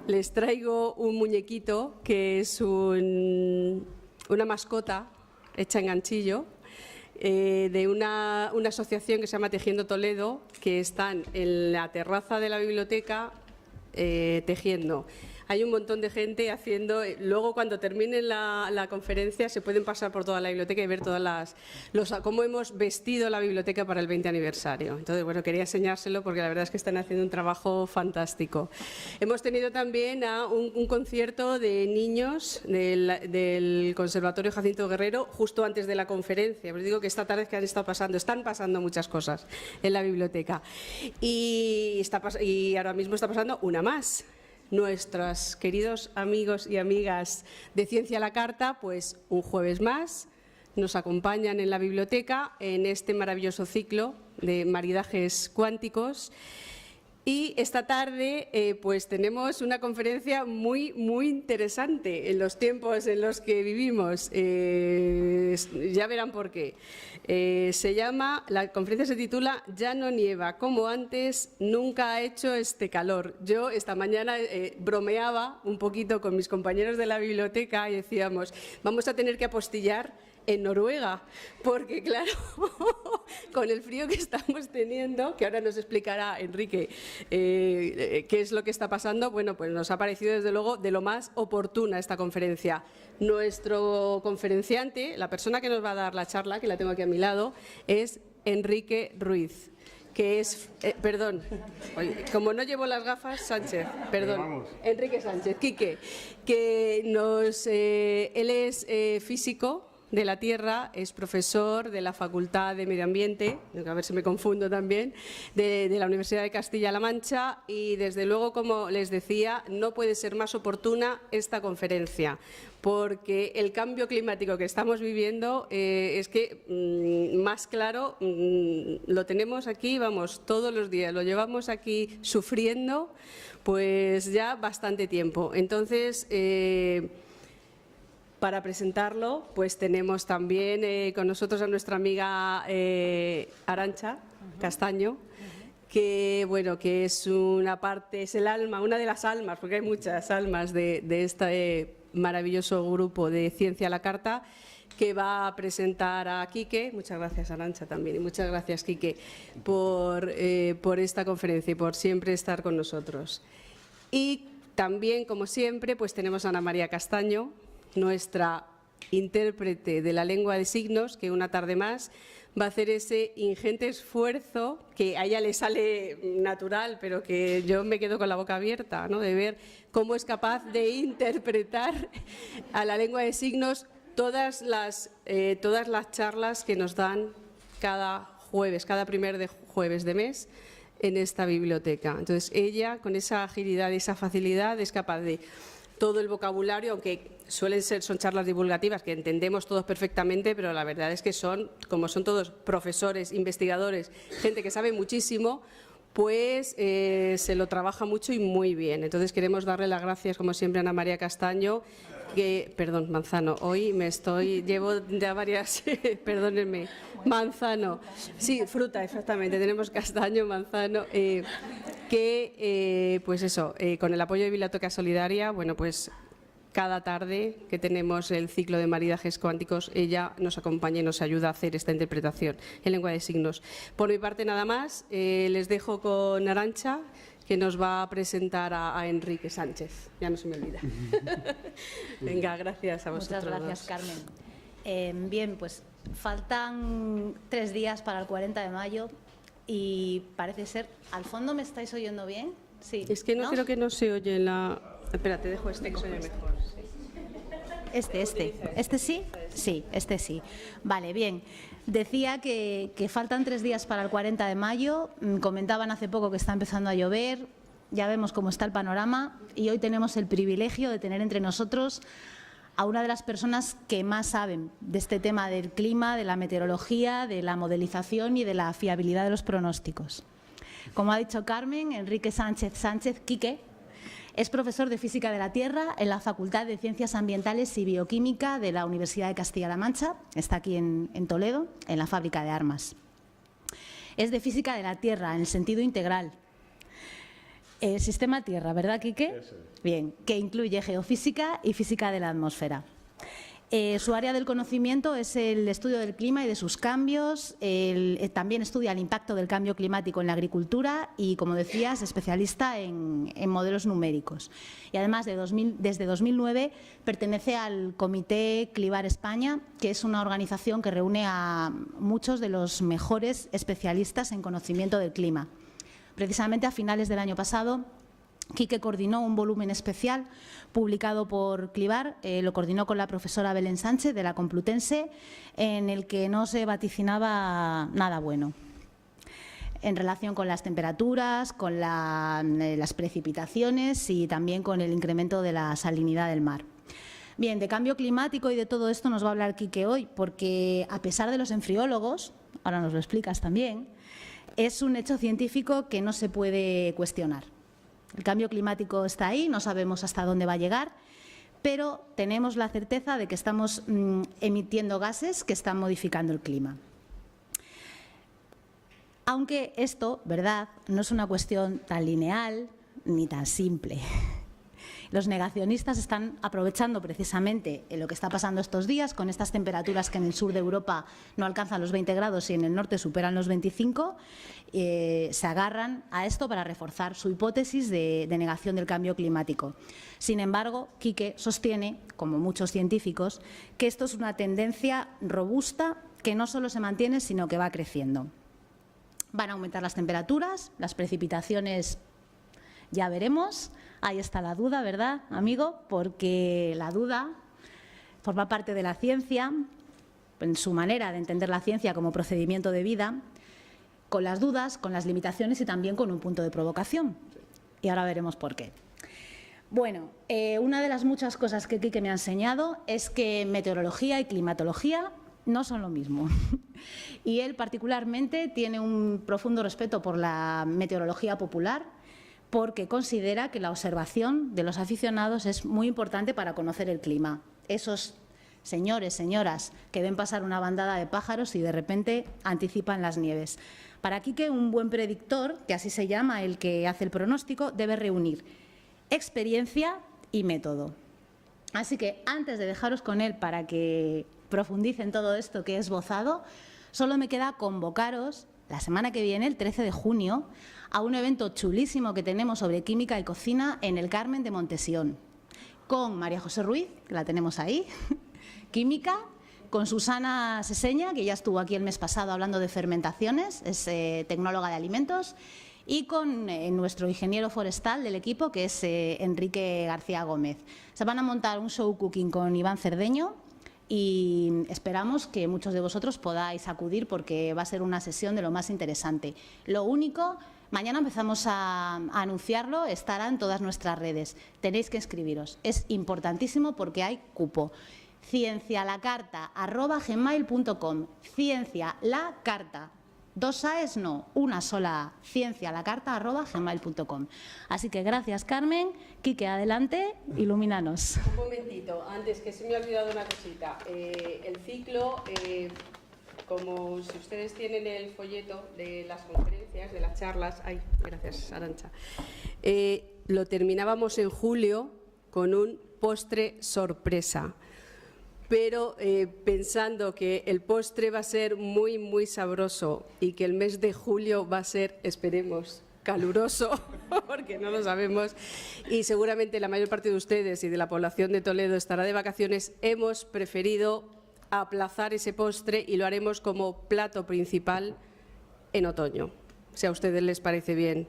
Les traigo un muñequito que es una mascota hecha en ganchillo de una asociación que se llama Tejiendo Toledo, que están en la terraza de la biblioteca tejiendo. Hay un montón de gente haciendo. Luego, cuando termine la conferencia, se pueden pasar por toda la biblioteca y ver cómo hemos vestido la biblioteca para el 20 aniversario. Entonces, bueno, quería enseñárselo porque la verdad es que están haciendo un trabajo fantástico. Hemos tenido también un concierto de niños del Conservatorio Jacinto Guerrero justo antes de la conferencia. Os digo que esta tarde están pasando muchas cosas en la biblioteca. Y ahora mismo está pasando una más. Nuestros queridos amigos y amigas de Ciencia a la Carta, pues un jueves más nos acompañan en la biblioteca en este maravilloso ciclo de maridajes cuánticos. Y esta tarde pues tenemos una conferencia muy interesante en los tiempos en los que vivimos. Ya verán por qué. La conferencia se titula "Ya no nieva como antes, nunca ha hecho este calor". Yo esta mañana bromeaba un poquito con mis compañeros de la biblioteca y decíamos, vamos a tener que apostillar en Noruega, porque claro, con el frío que estamos teniendo, que ahora nos explicará Enrique qué es lo que está pasando, bueno, pues nos ha parecido desde luego de lo más oportuna esta conferencia. Nuestro conferenciante, la persona que nos va a dar la charla, que la tengo aquí a mi lado, es Enrique Ruiz, que es, perdón, como no llevo las gafas, Sánchez, perdón, Enrique Sánchez, Quique, que él es físico de la Tierra, es profesor de la Facultad de Medio Ambiente, a ver si me confundo también, de la Universidad de Castilla-La Mancha, y desde luego, como les decía, no puede ser más oportuna esta conferencia, porque el cambio climático que estamos viviendo es que más claro lo tenemos aquí, vamos, todos los días, lo llevamos aquí sufriendo pues ya bastante tiempo. Entonces, para presentarlo, pues tenemos también con nosotros a nuestra amiga Arantxa Castaño, que bueno, que es es el alma, una de las almas, porque hay muchas almas de este maravilloso grupo de Ciencia a la Carta, que va a presentar a Quique. Muchas gracias, Arantxa, también, y muchas gracias, Quique, por esta conferencia y por siempre estar con nosotros. Y también, como siempre, pues tenemos a Ana María Castaño, nuestra intérprete de la lengua de signos, que una tarde más va a hacer ese ingente esfuerzo que a ella le sale natural, pero que yo me quedo con la boca abierta, ¿no?, de ver cómo es capaz de interpretar a la lengua de signos todas las charlas que nos dan cada jueves, cada primer jueves de mes en esta biblioteca. Entonces ella, con esa agilidad y esa facilidad, es capaz de todo el vocabulario, aunque son charlas divulgativas que entendemos todos perfectamente, pero la verdad es que como son todos profesores, investigadores, gente que sabe muchísimo, pues se lo trabaja mucho y muy bien. Entonces queremos darle las gracias, como siempre, a Ana María Castaño, perdón, Manzano, hoy llevo ya varias, perdónenme, manzano, sí, fruta, exactamente, tenemos castaño, manzano, pues eso, con el apoyo de Biblioteca Solidaria, bueno, pues cada tarde que tenemos el ciclo de maridajes cuánticos, ella nos acompaña y nos ayuda a hacer esta interpretación en lengua de signos. Por mi parte, nada más, les dejo con Arantxa, que nos va a presentar a Enrique Sánchez. Ya no se me olvida. Venga, gracias a vosotros. Muchas gracias, Carmen. Bien, pues faltan 3 días para el 40 de mayo y parece ser... ¿Al fondo me estáis oyendo bien? Sí. Es que creo que no se oye la... Espera, te dejo que se oye mejor. Este sí, sí, este sí. Vale, bien. Decía que faltan 3 días para el 40 de mayo. Comentaban hace poco que está empezando a llover. Ya vemos cómo está el panorama y hoy tenemos el privilegio de tener entre nosotros a una de las personas que más saben de este tema del clima, de la meteorología, de la modelización y de la fiabilidad de los pronósticos. Como ha dicho Carmen, Enrique Sánchez Quique es profesor de Física de la Tierra en la Facultad de Ciencias Ambientales y Bioquímica de la Universidad de Castilla-La Mancha, está aquí en Toledo, en la fábrica de armas. Es de Física de la Tierra, en el sentido integral. Sistema Tierra, ¿verdad, Quique? Eso es. Bien, que incluye geofísica y física de la atmósfera. Su área del conocimiento es el estudio del clima y de sus cambios. También estudia el impacto del cambio climático en la agricultura y, como decías, es especialista en modelos numéricos. Y además, desde 2009 pertenece al Comité Clivar España, que es una organización que reúne a muchos de los mejores especialistas en conocimiento del clima. Precisamente a finales del año pasado, Quique coordinó un volumen especial publicado por Clivar, lo coordinó con la profesora Belén Sánchez de la Complutense, en el que no se vaticinaba nada bueno en relación con las temperaturas, con las precipitaciones y también con el incremento de la salinidad del mar. Bien, de cambio climático y de todo esto nos va a hablar Quique hoy, porque a pesar de los enfriólogos, ahora nos lo explicas también, es un hecho científico que no se puede cuestionar. El cambio climático está ahí, no sabemos hasta dónde va a llegar, pero tenemos la certeza de que estamos emitiendo gases que están modificando el clima. Aunque esto, ¿verdad?, no es una cuestión tan lineal ni tan simple. Los negacionistas están aprovechando precisamente lo que está pasando estos días con estas temperaturas que en el sur de Europa no alcanzan los 20 grados y en el norte superan los 25. Se agarran a esto para reforzar su hipótesis de negación del cambio climático. Sin embargo, Quique sostiene, como muchos científicos, que esto es una tendencia robusta que no solo se mantiene, sino que va creciendo. Van a aumentar las temperaturas, las precipitaciones ya veremos. Ahí está la duda, ¿verdad, amigo? Porque la duda forma parte de la ciencia, en su manera de entender la ciencia como procedimiento de vida, con las dudas, con las limitaciones y también con un punto de provocación. Y ahora veremos por qué. Bueno, una de las muchas cosas que Quique me ha enseñado es que meteorología y climatología no son lo mismo. Y él particularmente tiene un profundo respeto por la meteorología popular, porque considera que la observación de los aficionados es muy importante para conocer el clima. Esos señores, señoras, que ven pasar una bandada de pájaros y de repente anticipan las nieves. Para Quique, un buen predictor, que así se llama el que hace el pronóstico, debe reunir experiencia y método. Así que antes de dejaros con él para que profundicen todo esto que he esbozado, solo me queda convocaros la semana que viene, el 13 de junio, a un evento chulísimo que tenemos sobre química y cocina en el Carmen de Montesión, con María José Ruiz, que la tenemos ahí, química, con Susana Seseña, que ya estuvo aquí el mes pasado hablando de fermentaciones, es tecnóloga de alimentos, y con nuestro ingeniero forestal del equipo, que es Enrique García Gómez. Se van a montar un show cooking con Iván Cerdeño, y esperamos que muchos de vosotros podáis acudir porque va a ser una sesión de lo más interesante. Lo único, mañana empezamos a anunciarlo, estará en todas nuestras redes. Tenéis que inscribiros. Es importantísimo porque hay cupo. ciencialacarta@gmail.com. Ciencialacarta. 2 A's no, una sola A. ciencialacarta@gmail.com. Así que gracias, Carmen. Quique, adelante, ilumínanos. Un momentito, antes que se me ha olvidado una cosita. El ciclo, como si ustedes tienen el folleto de las conferencias, de las charlas, ay, gracias, Arantxa, lo terminábamos en julio con un postre sorpresa. Pero pensando que el postre va a ser muy, muy sabroso y que el mes de julio va a ser, esperemos, caluroso, porque no lo sabemos, y seguramente la mayor parte de ustedes y de la población de Toledo estará de vacaciones, hemos preferido aplazar ese postre y lo haremos como plato principal en otoño, si a ustedes les parece bien.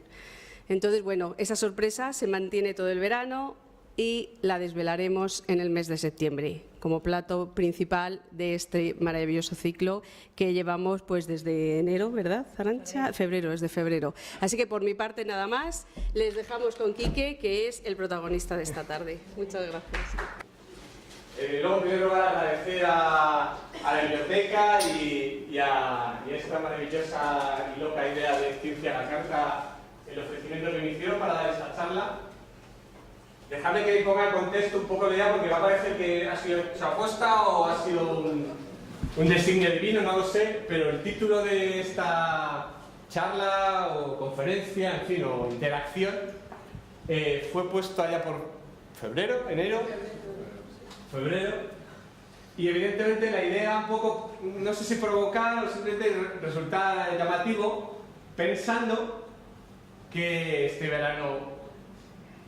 Entonces, bueno, esa sorpresa se mantiene todo el verano y la desvelaremos en el mes de septiembre como plato principal de este maravilloso ciclo que llevamos pues desde enero, ¿verdad, Arantxa? Febrero, desde febrero. Así que por mi parte nada más, les dejamos con Quique, que es el protagonista de esta tarde. Muchas gracias. Luego primero voy a agradecer a la biblioteca y a esta maravillosa y loca idea de Ciencia a la Carta, el ofrecimiento que me hicieron para dar esta charla. Dejadme que ponga en contexto un poco la idea, porque va a parecer que ha sido su apuesta o ha sido un designio divino, no lo sé, pero el título de esta charla o conferencia, en fin, o interacción, fue puesto allá por febrero, y evidentemente la idea un poco, no sé si provocar o simplemente resultar llamativo, pensando que este verano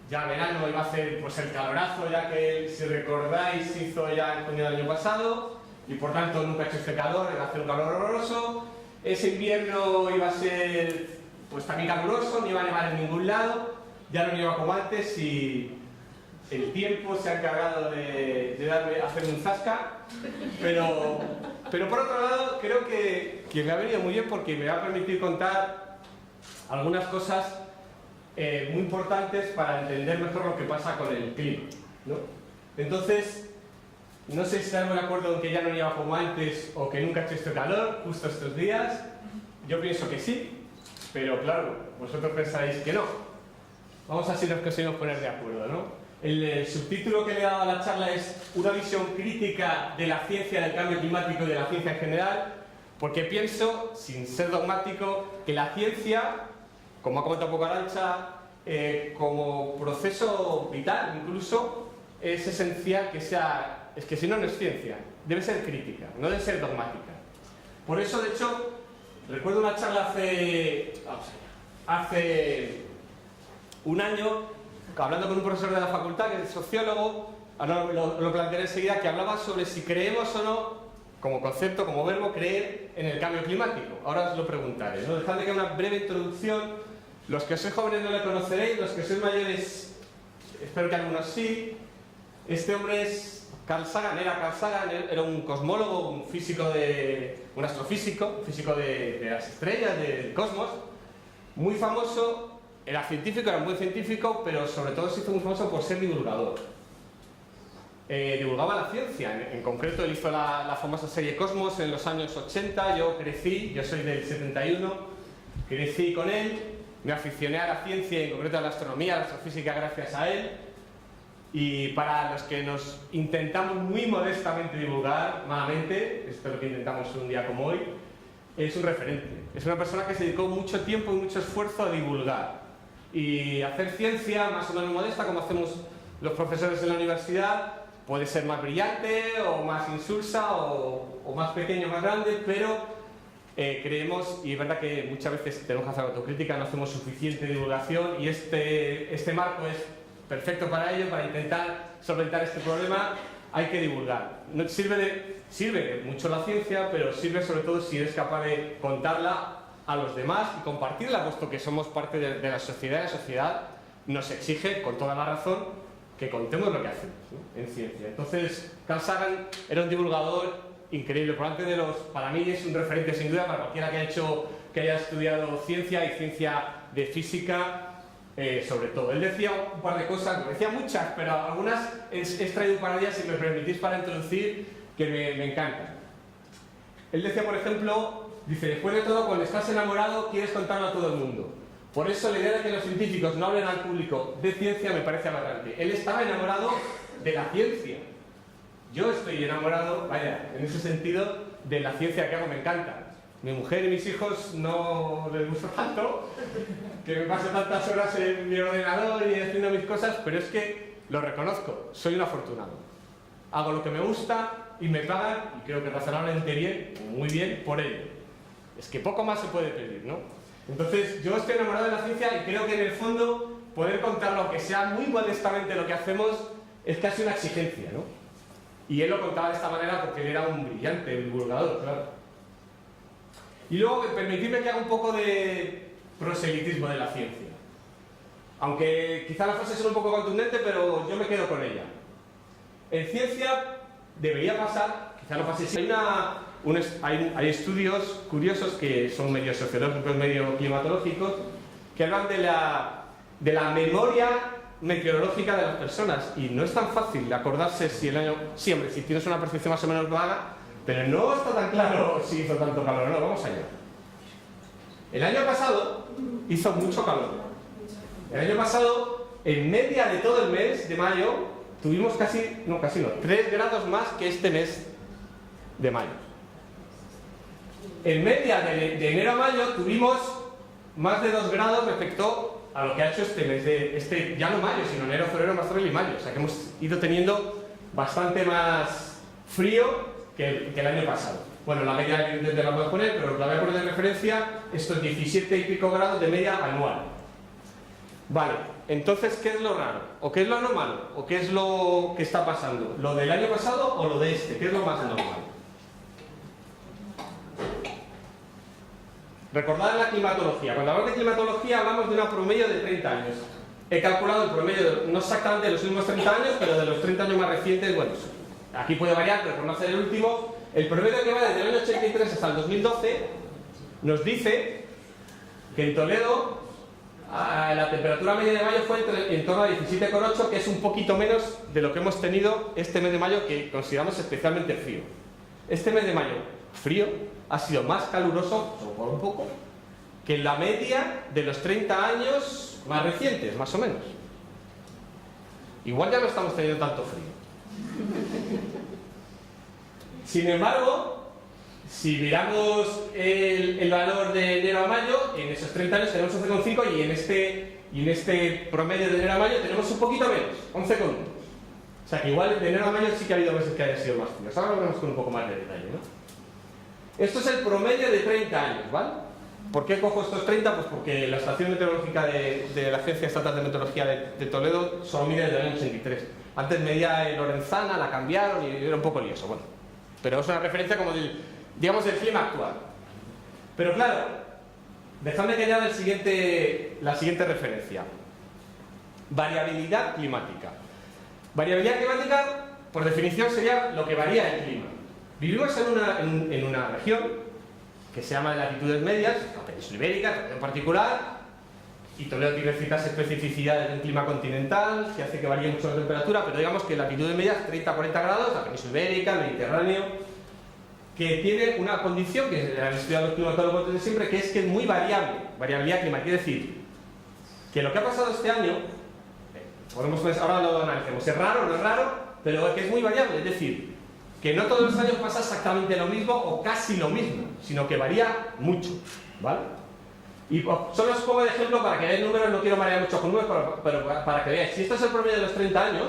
iba a ser pues el calorazo, ya que si recordáis se hizo ya en junio del año pasado y por tanto nunca ha hecho este calor, iba a hacer un calor horroroso. Ese invierno iba a ser pues también caluroso, no iba a nevar en ningún lado, ya no nieva como antes y el tiempo se ha encargado de hacerme un zasca, pero por otro lado creo que me ha venido muy bien porque me va a permitir contar algunas cosas muy importantes para entender mejor lo que pasa con el clima, ¿no? Entonces, no sé si estamos de acuerdo en que ya no nieva como antes o que nunca ha hecho este calor, justo estos días. Yo pienso que sí, pero claro, vosotros pensaréis que no. Vamos a ver si nos conseguimos poner de acuerdo, ¿no? El subtítulo que le he dado a la charla es una visión crítica de la ciencia del cambio climático y de la ciencia en general, porque pienso, sin ser dogmático, que la ciencia, como ha comentado un poco Arantxa, como proceso vital incluso, es esencial que sea, es que si no, no es ciencia, debe ser crítica, no debe ser dogmática. Por eso, de hecho, recuerdo una charla hace un año, hablando con un profesor de la facultad, que es sociólogo, ahora lo plantearé enseguida, que hablaba sobre si creemos o no, como concepto, como verbo, creer en el cambio climático. Ahora os lo preguntaré, ¿no? Dejadme que haga una breve introducción. Los que sois jóvenes no le conoceréis, los que sois mayores, espero que algunos sí. Este hombre es Carl Sagan, era un cosmólogo, un astrofísico, físico de las estrellas, del cosmos, muy famoso. Era científico, era un buen científico, pero sobre todo se hizo muy famoso por ser divulgador. Divulgaba la ciencia, en concreto él hizo la famosa serie Cosmos en los años 80, yo soy del 71, crecí con él, me aficioné a la ciencia, en concreto a la astronomía, a la astrofísica gracias a él, y para los que nos intentamos muy modestamente divulgar, malamente, esto es lo que intentamos un día como hoy, es un referente, es una persona que se dedicó mucho tiempo y mucho esfuerzo a divulgar y hacer ciencia más o menos modesta, como hacemos los profesores en la universidad. Puede ser más brillante o más insulsa o más pequeño o más grande, pero creemos, y es verdad que muchas veces tenemos que hacer autocrítica, no hacemos suficiente divulgación y este marco es perfecto para ello, para intentar solventar este problema. Hay que divulgar. No, sirve mucho la ciencia, pero sirve sobre todo si eres capaz de contarla a los demás y compartirla, puesto que somos parte de la sociedad. La sociedad nos exige, con toda la razón, que contemos lo que hacemos, ¿no? En ciencia. Entonces, Carl Sagan era un divulgador increíble, para mí es un referente sin duda para cualquiera que haya estudiado ciencia y ciencia de física, sobre todo. Él decía un par de cosas, decía muchas, pero algunas he extraído un par de ellas, si me permitís, para introducir, que me encantan. Él decía, por ejemplo, dice, después de todo, cuando estás enamorado, quieres contarlo a todo el mundo. Por eso la idea de que los científicos no hablen al público de ciencia me parece aberrante. Él estaba enamorado de la ciencia. Yo estoy enamorado, vaya, en ese sentido, de la ciencia que hago, me encanta. Mi mujer y mis hijos no les gusta tanto, que me pase tantas horas en mi ordenador y haciendo mis cosas, pero es que lo reconozco, soy un afortunado. Hago lo que me gusta y me pagan, y creo que razonablemente bien, muy bien, por ello. Es que poco más se puede pedir, ¿no? Entonces, yo estoy enamorado de la ciencia y creo que en el fondo poder contarlo, aunque sea muy modestamente lo que hacemos, es casi una exigencia, ¿no? Y él lo contaba de esta manera porque él era un brillante divulgador, claro. Y luego, permitidme que haga un poco de proselitismo de la ciencia. Aunque quizá la frase sea un poco contundente, pero yo me quedo con ella. En ciencia debería pasar, quizá no pase así, hay estudios curiosos que son medio sociológicos, medio climatológicos, que hablan de la memoria meteorológica de las personas, y no es tan fácil acordarse si el año... Sí, hombre, si tienes una percepción más o menos vaga, pero no está tan claro si hizo tanto calor o no. Vamos allá. El año pasado hizo mucho calor. El año pasado, en media de todo el mes de mayo, tuvimos casi no, 3 grados más que este mes de mayo. En media de enero a mayo tuvimos más de 2 grados respecto a lo que ha hecho este mes de, ya no mayo, sino enero, febrero, marzo, abril y mayo. O sea que hemos ido teniendo bastante más frío que el año pasado. Bueno, la media evidentemente la voy a poner, pero la voy a poner de referencia, estos 17 y pico grados de media anual. Vale, entonces, ¿qué es lo raro? ¿O qué es lo anormal? ¿O qué es lo que está pasando? ¿Lo del año pasado o lo de este? ¿Qué es lo más normal? Recordad la climatología. Cuando hablamos de climatología hablamos de una promedio de 30 años. He calculado el promedio, no exactamente de los últimos 30 años, pero de los 30 años más recientes, bueno, aquí puede variar, pero por no hacer el último, el promedio que va desde el año 83 hasta el 2012 nos dice que en Toledo la temperatura media de mayo fue en torno a 17,8, que es un poquito menos de lo que hemos tenido este mes de mayo, que consideramos especialmente frío. Este mes de mayo frío ha sido más caluroso, o por un poco, que la media de los 30 años más recientes, más o menos. Igual ya no estamos teniendo tanto frío. Sin embargo, si miramos el valor de enero a mayo, en esos 30 años tenemos 11,5 y en este promedio de enero a mayo tenemos un poquito menos, 11,1. O sea que igual de enero a mayo sí que ha habido meses que hayan sido más fríos. Ahora lo vemos con un poco más de detalle, ¿no? Esto es el promedio de 30 años, ¿vale? ¿Por qué cojo estos 30? Pues porque la estación meteorológica de la Agencia Estatal de Meteorología de Toledo solo mide desde el año 83. Antes medía en Lorenzana, la cambiaron y era un poco lioso, bueno. Pero es una referencia como digamos del clima actual. Pero claro, dejadme que añada la siguiente referencia. Variabilidad climática. Variabilidad climática, por definición, sería lo que varía el clima. Vivimos en una región que se llama de latitudes medias, la península ibérica en particular, y Toledo tiene ciertas especificidades del clima continental que hace que varíe mucho la temperatura, pero digamos que latitudes medias 30-40 grados, la península ibérica, el Mediterráneo, que tiene una condición que han estudiado los climatólogos desde siempre, que es muy variable, variabilidad climática. Es decir, que lo que ha pasado este año, ahora lo analicemos, es raro, no es raro, pero que es muy variable, es decir, que no todos los años pasa exactamente lo mismo o casi lo mismo, sino que varía mucho, ¿vale? Y solo os pongo de ejemplo para que veáis números, no quiero marear mucho con números, pero para que veáis. Si esto es el promedio de los 30 años,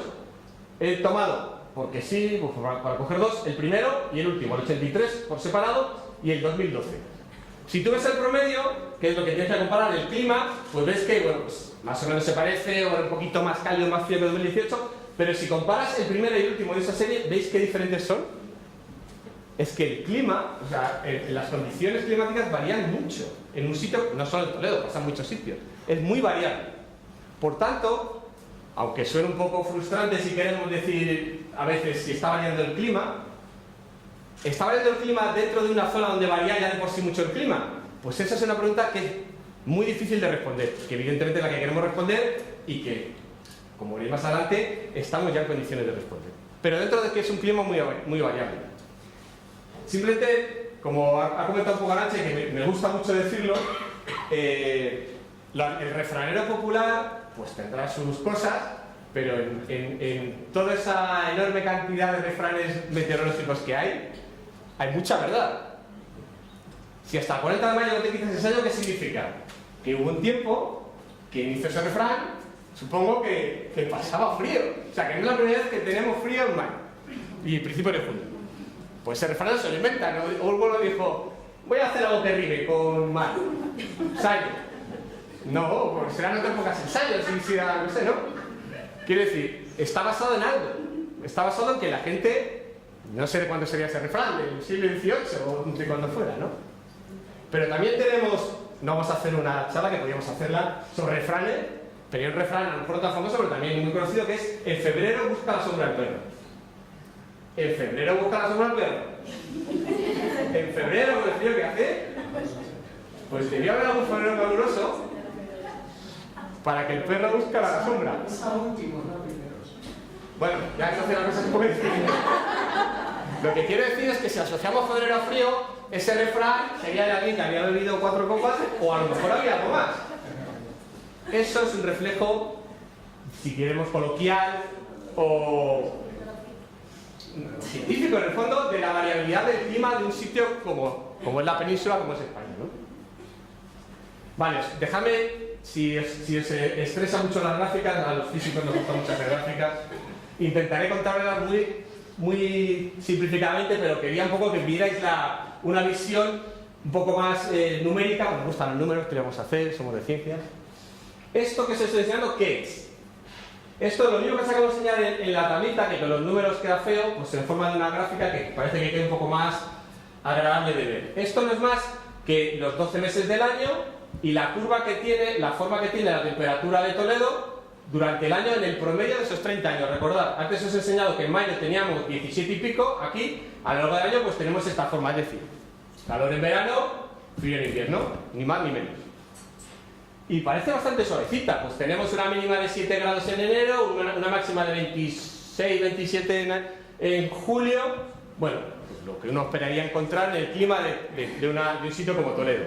he tomado, porque sí, pues para coger dos, el primero y el último, el 83 por separado y el 2012. Si tú ves el promedio, que es lo que tienes que comparar el clima, pues ves que, bueno, pues más o menos se parece, o un poquito más cálido, más frío que 2018, pero si comparas el primero y el último de esa serie, ¿veis qué diferentes son? Es que el clima, o sea, las condiciones climáticas varían mucho. En un sitio, no solo en Toledo, pasa en muchos sitios. Es muy variable. Por tanto, aunque suene un poco frustrante si queremos decir a veces si está variando el clima, ¿está variando el clima dentro de una zona donde varía ya de por sí mucho el clima? Pues esa es una pregunta que es muy difícil de responder, que evidentemente es la que queremos responder y que, como veréis más adelante, estamos ya en condiciones de responder. Pero dentro de que es un clima muy variable. Simplemente, como ha comentado un poco Arantxa, que me gusta mucho decirlo, el refranero popular pues tendrá sus cosas, pero en toda esa enorme cantidad de refranes meteorológicos que hay mucha verdad. Si hasta el 40 de mayo no te quitas ese año, ¿qué significa? Que hubo un tiempo que inició ese refrán, supongo que pasaba frío. O sea, que no es la primera vez que tenemos frío en mayo y principio de junio. Pues ese refrán se lo inventa, ¿no? Olgo lo dijo, voy a hacer algo que rime con mal. Ensayo. No, porque será no te pongas ensayos, si no sé, ¿no? Quiero decir, está basado en algo. Está basado en que la gente, no sé de cuándo sería ese refrán, del siglo XVIII o de cuándo fuera, ¿no? Pero también tenemos, no vamos a hacer una charla que podríamos hacerla sobre refranes, pero hay un refrán a lo mejor no tan famoso, pero también muy conocido, que es en febrero busca la sombra del perro. En febrero busca la sombra del perro. En febrero, con el frío que hace, pues debería haber algún febrero caluroso para que el perro busque la sombra. Bueno, ya se hace la cosa un poco difícil. Lo que quiero decir es que si asociamos febrero a frío, ese refrán sería de alguien que había bebido 4 copas o a lo mejor había algo más. Eso es un reflejo, si queremos coloquial o científico en el fondo, de la variabilidad del clima de un sitio como es la península, como es España, ¿no? Vale, dejadme si os estresa mucho las gráficas, a los físicos nos gustan muchas gráficas, intentaré contároslas muy simplificadamente, pero quería un poco que vierais una visión un poco más numérica. Nos gustan los números, ¿qué le vamos a hacer? Somos de ciencias. ¿Esto que os estoy enseñando qué es? Esto lo único que sacamos a enseñar en la tablita, que con los números queda feo, pues en forma de una gráfica que parece que quede un poco más agradable de ver. Esto no es más que los 12 meses del año y la curva que tiene, la forma que tiene la temperatura de Toledo durante el año en el promedio de esos 30 años. Recordad, antes os he enseñado que en mayo teníamos 17 y pico, aquí a lo largo del año pues tenemos esta forma, es decir, calor en verano, frío en invierno, ni más ni menos. Y parece bastante suavecita, pues tenemos una mínima de 7 grados en enero, una máxima de 26, 27 en julio. Bueno, pues lo que uno esperaría encontrar en el clima de un sitio como Toledo.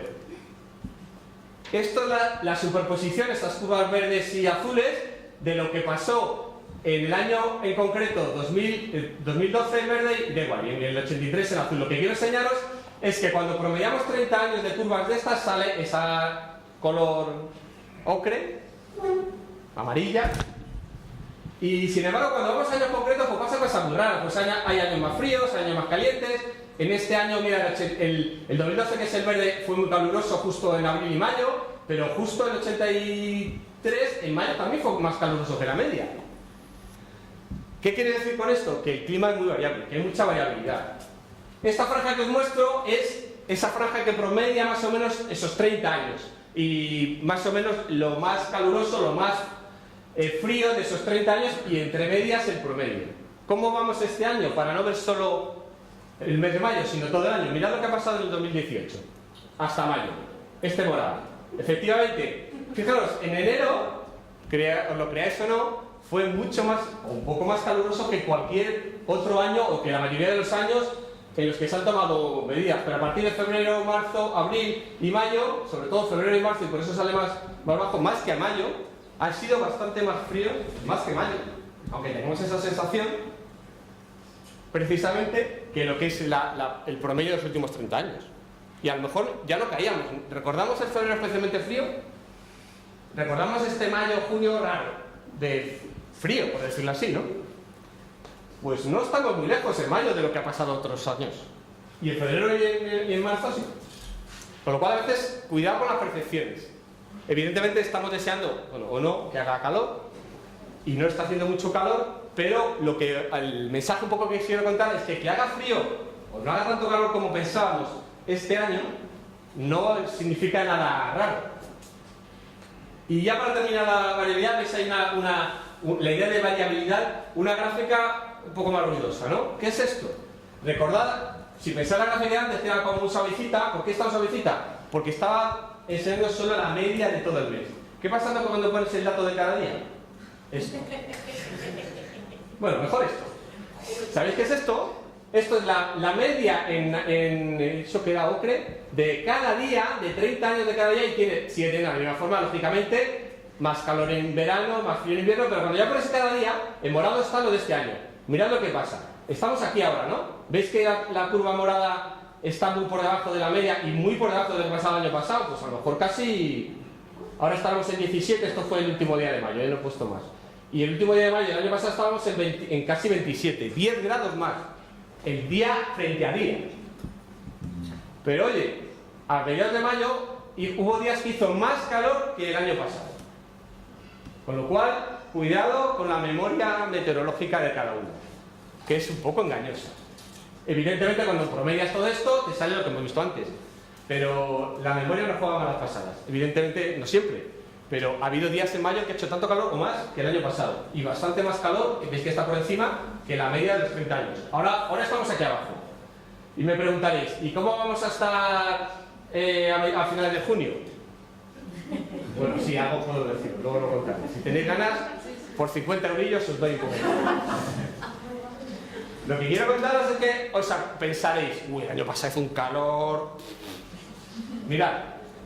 Esto es la superposición, estas curvas verdes y azules, de lo que pasó en el año en concreto 2012 en verde y da igual, y en el 83 en azul. Lo que quiero enseñaros es que cuando promediamos 30 años de curvas de estas sale esa color ocre, amarilla, y sin embargo cuando vamos a años concretos pues pasa cosas muy raras, pues hay años más fríos, hay años más calientes. En este año, mira, el 2012, que es el verde, fue muy caluroso justo en abril y mayo, pero justo el 83 en mayo también fue más caluroso que la media. ¿Qué quiere decir con esto? Que el clima es muy variable, que hay mucha variabilidad. Esta franja que os muestro es esa franja que promedia más o menos esos 30 años. Y más o menos lo más caluroso, lo más frío de esos 30 años y entre medias el promedio. ¿Cómo vamos este año? Para no ver solo el mes de mayo, sino todo el año. Mirad lo que ha pasado en el 2018, hasta mayo, este morado. Efectivamente, fijaros, en enero, os lo creáis o no, fue mucho más, o un poco más caluroso que cualquier otro año, o que la mayoría de los años en los que se han tomado medidas, pero a partir de febrero, marzo, abril y mayo, sobre todo febrero y marzo, y por eso sale más bajo, más que a mayo, han sido bastante más fríos, más que mayo, aunque tenemos esa sensación, precisamente, que lo que es el promedio de los últimos 30 años. Y a lo mejor ya no caíamos. ¿Recordamos el febrero especialmente frío? ¿Recordamos este mayo, junio raro? De frío, por decirlo así, ¿no? Pues no estamos muy lejos en mayo de lo que ha pasado otros años. Y en febrero y en marzo sí. Con lo cual a veces, cuidado con las percepciones. Evidentemente estamos deseando, bueno, o no, que haga calor, y no está haciendo mucho calor, pero el mensaje un poco que quiero contar es que haga frío o no haga tanto calor como pensábamos este año, no significa nada raro. Y ya para terminar la variabilidad, veis ahí la idea de variabilidad, una gráfica un poco más ruidosa, ¿no? ¿Qué es esto? Recordad, si pensáis la gráfica de antes, era como un suavecita. ¿Por qué estaba suavecita? Porque estaba enseñando solo la media de todo el mes. ¿Qué pasa cuando pones el dato de cada día? Esto. Bueno, mejor esto. ¿Sabéis qué es esto? Esto es la media en eso que da ocre de cada día, de 30 años de cada día, y sigue teniendo la misma forma, lógicamente, más calor en verano, más frío en invierno, pero cuando ya pones cada día, en morado está lo de este año. Mirad lo que pasa. Estamos aquí ahora, ¿no? ¿Veis que la curva morada está muy por debajo de la media y muy por debajo de lo que pasaba el año pasado? Pues a lo mejor casi... Ahora estábamos en 17, esto fue el último día de mayo, no he puesto más. Y el último día de mayo del año pasado estábamos en casi 27, 10 grados más. El día frente a día. Pero oye, a mediados de mayo hubo días que hizo más calor que el año pasado. Con lo cual, cuidado con la memoria meteorológica de cada uno, que es un poco engañosa. Evidentemente, cuando promedias todo esto, te sale lo que hemos visto antes. Pero la memoria no juega malas pasadas. Evidentemente, no siempre. Pero ha habido días en mayo que ha hecho tanto calor o más que el año pasado. Y bastante más calor, veis que está por encima, que la media de los 30 años. Ahora estamos aquí abajo. Y me preguntaréis, ¿y cómo vamos a estar a finales de junio? Bueno, sí, algo puedo decir, luego lo contaré. Si tenéis ganas, por 50 eurillos os doy un poco. Lo que quiero contaros es que pensaréis, uy, el año pasado hizo un calor. Mirad,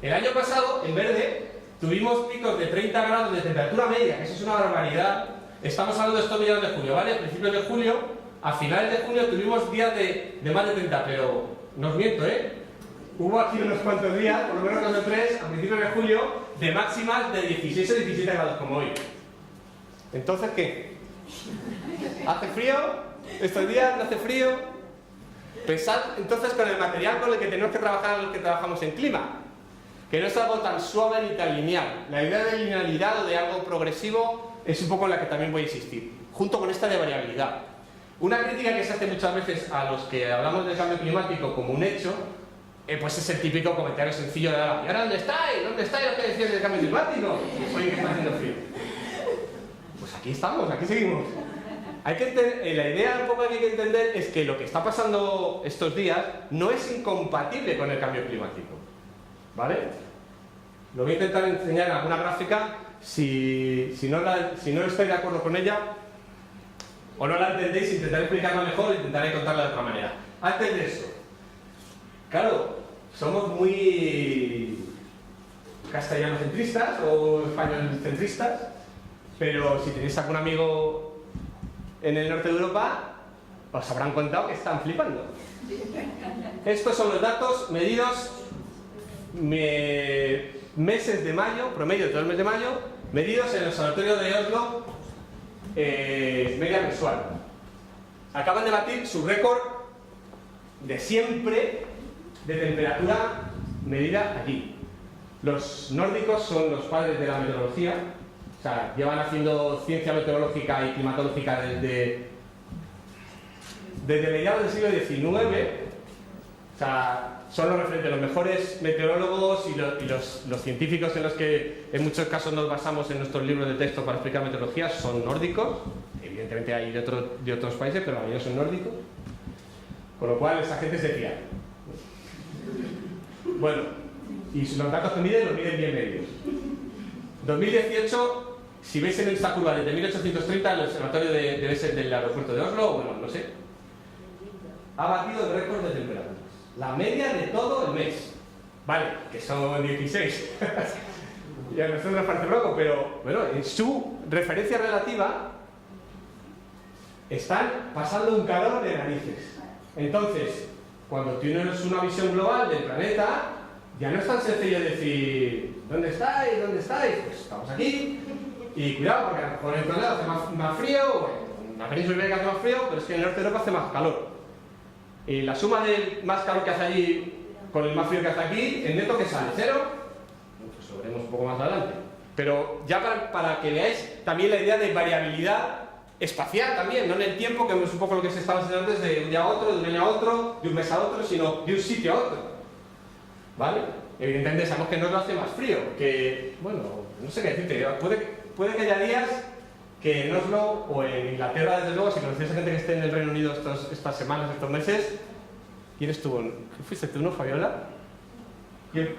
el año pasado, en verde, tuvimos picos de 30 grados de temperatura media, que eso es una barbaridad. Estamos hablando de estos mediados de julio, ¿vale? A principios de julio, a finales de junio tuvimos días de más de 30, pero no os miento, ¿eh? hubo aquí unos cuantos días, por lo menos 2 o 3, a principios de julio, de máximas de 16 o 17 grados como hoy. Entonces, ¿qué? ¿Hace frío? ¿Estos días no hace frío? Pensad entonces con el material con el que tenemos que trabajar, los que trabajamos en clima, que no es algo tan suave ni tan lineal. La idea de linealidad o de algo progresivo es un poco en la que también voy a insistir, junto con esta de variabilidad. Una crítica que se hace muchas veces a los que hablamos del cambio climático como un hecho, pues es el típico comentario sencillo de ahora. ¿Y ahora dónde estáis? ¿Dónde estáis los que decían del cambio climático? Oye, que está haciendo frío. Pues aquí estamos, aquí seguimos. La idea un poco que hay que entender es que lo que está pasando estos días no es incompatible con el cambio climático. ¿Vale? Lo voy a intentar enseñar en alguna gráfica. Si no estáis de acuerdo con ella o no la entendéis, intentaré explicarla mejor o intentaré contarla de otra manera. Antes de eso, claro, somos muy castellanocentristas o españolcentristas, pero si tenéis algún amigo en el norte de Europa, os habrán contado que están flipando. Estos son los datos medidos meses de mayo, promedio de todo el mes de mayo, medidos en el observatorio de Oslo, media mensual. Acaban de batir su récord de siempre de temperatura medida allí. Los nórdicos son los padres de la meteorología, o sea, llevan haciendo ciencia meteorológica y climatológica desde mediados del siglo XIX. O sea, son los referentes, los mejores meteorólogos y los científicos en los que en muchos casos nos basamos en nuestros libros de texto para explicar meteorología son nórdicos. Evidentemente hay de otros países, pero ellos son nórdicos. Con lo cual esa gente se fía. Bueno, y los datos que miden, los miden bien medios. 2018, si veis en esta curva desde 1830, el observatorio debe ser del aeropuerto de Oslo, bueno, no sé, ha batido el récord de temperaturas. La media de todo el mes. Vale, que son 16. Y a nosotros nos parece loco, pero bueno, en su referencia relativa están pasando un calor de narices. Entonces, cuando tienes una visión global del planeta, ya no es tan sencillo decir ¿dónde estáis? ¿Dónde estáis? Pues estamos aquí. Y cuidado, porque a lo mejor en Toledo hace más frío, o en la península ibérica hace más frío, pero es que en el norte de Europa hace más calor. Y la suma del más calor que hace allí con el más frío que hace aquí, ¿en neto que sale? ¿Cero? Pues lo veremos un poco más adelante. Pero ya para que veáis también la idea de variabilidad espacial también, no en el tiempo, que es un poco lo que se estaba enseñando antes, de un día a otro, de un año a otro, de un mes a otro, sino de un sitio a otro. ¿Vale? Evidentemente sabemos que no lo hace más frío, que, bueno, no sé qué decirte, puede que haya días que en Oslo o en Inglaterra, desde luego, si conocéis a gente que esté en el Reino Unido estas semanas, estos meses, ¿quién estuvo? ¿Qué fuiste tú, no, Fabiola? ¿Quién?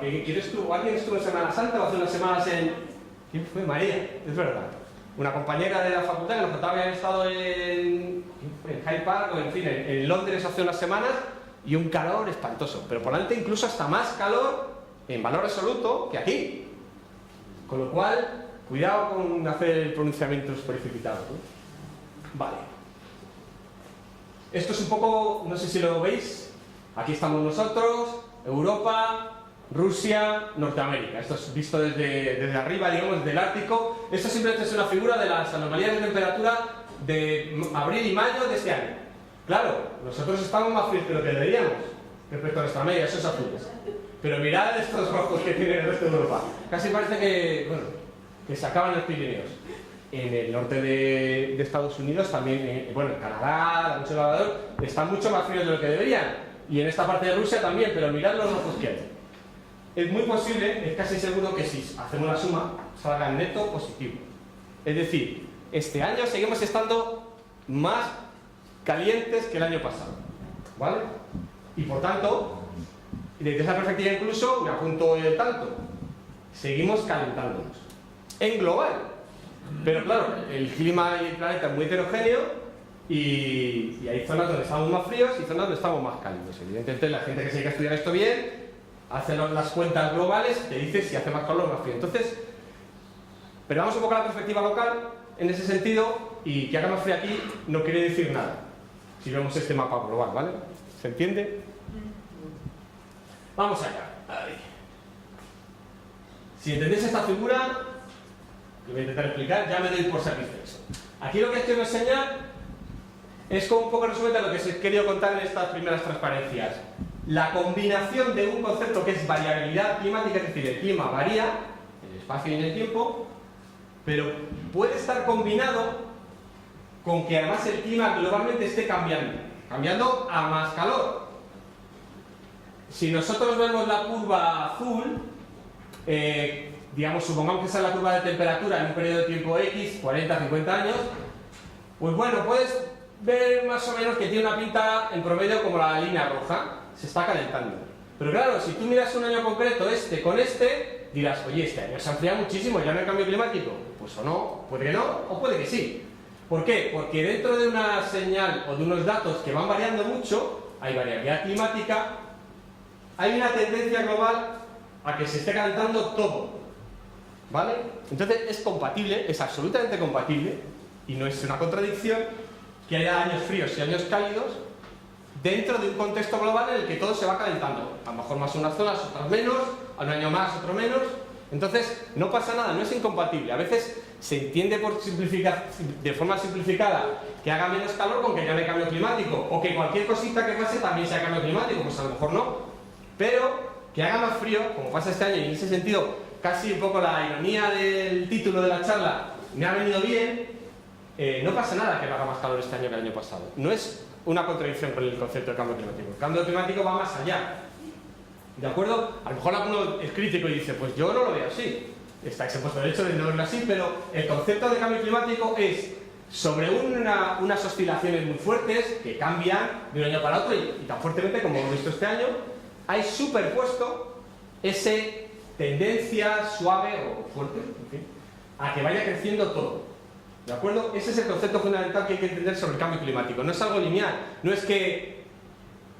¿Quién estuvo? ¿Alguien estuvo en Semana Santa o hace unas semanas en...? ¿Quién fue? María, es verdad. Una compañera de la facultad que nos contaba que habían estado en Hyde Park o en fin, en Londres hace unas semanas, y un calor espantoso, pero por delante incluso hasta más calor en valor absoluto que aquí. Con lo cual, cuidado con hacer pronunciamientos precipitados, ¿no? Vale. Esto es un poco, no sé si lo veis, aquí estamos nosotros, Europa, Rusia, Norteamérica. Esto es visto desde arriba, digamos, desde el Ártico. Esto simplemente es una figura de las anomalías de temperatura de abril y mayo de este año. Claro, nosotros estamos más fríos que lo que deberíamos respecto a nuestra media, esos azules. Pero mirad estos rojos que tiene el resto de Europa. Casi parece que, bueno, que se acaban los Pirineos. En el norte de Estados Unidos también, bueno, en Canadá, la noche de Salvador, están mucho más fríos de lo que deberían. Y en esta parte de Rusia también, pero mirad los rojos que hay. Es muy posible, es casi seguro que si hacemos la suma, salga en neto positivo. Es decir, este año seguimos estando más calientes que el año pasado, ¿vale? Y por tanto, desde esa perspectiva incluso, me apunto el tanto, seguimos calentándonos, en global. Pero claro, el clima y el planeta es muy heterogéneo y hay zonas donde estamos más fríos y zonas donde estamos más cálidos. Evidentemente la gente que se dedica a estudiar esto bien, hace las cuentas globales, te dice si hace más calor o más frío. Entonces, pero vamos un poco a la perspectiva local, en ese sentido, y que haga más frío aquí no quiere decir nada. Si vemos este mapa global, ¿vale? ¿Se entiende? Vamos allá. Ahí. Si entendéis esta figura, que voy a intentar explicar, ya me doy por satisfecho. Aquí lo que os quiero enseñar es como un poco resumen de lo que os he querido contar en estas primeras transparencias. La combinación de un concepto que es variabilidad climática, es decir, el clima varía en el espacio y en el tiempo, pero puede estar combinado con que además el clima globalmente esté cambiando a más calor. Si nosotros vemos la curva azul, digamos, supongamos que esa es la curva de temperatura en un periodo de tiempo X, 40, 50 años, pues bueno, puedes ver más o menos que tiene una pinta en promedio como la línea roja, se está calentando. Pero claro, si tú miras un año concreto, este con este, dirás, oye, este año se ha enfriado muchísimo, ya no hay cambio climático. Pues o no, puede que no, o puede que sí. ¿Por qué? Porque dentro de una señal o de unos datos que van variando mucho, hay variabilidad climática, hay una tendencia global a que se esté calentando todo, ¿vale? Entonces es compatible, es absolutamente compatible, y no es una contradicción, que haya años fríos y años cálidos dentro de un contexto global en el que todo se va calentando. A lo mejor más unas zonas, otras menos, a un año más, otro menos. Entonces no pasa nada, no es incompatible. A veces se entiende por de forma simplificada que haga menos calor con que ya no hay cambio climático, o que cualquier cosita que pase también sea cambio climático, pues a lo mejor no. Pero que haga más frío, como pasa este año, y en ese sentido casi un poco la ironía del título de la charla me ha venido bien, no pasa nada que haga más calor este año que el año pasado. No es una contradicción con el concepto de cambio climático. El cambio climático va más allá. ¿De acuerdo? A lo mejor alguno es crítico y dice, pues yo no lo veo así. Está expuesto el hecho de no verlo así, pero el concepto de cambio climático es sobre unas oscilaciones muy fuertes que cambian de un año para otro y tan fuertemente como hemos visto este año, hay superpuesto ese tendencia suave o fuerte, en fin, a que vaya creciendo todo. ¿De acuerdo? Ese es el concepto fundamental que hay que entender sobre el cambio climático. No es algo lineal. No es que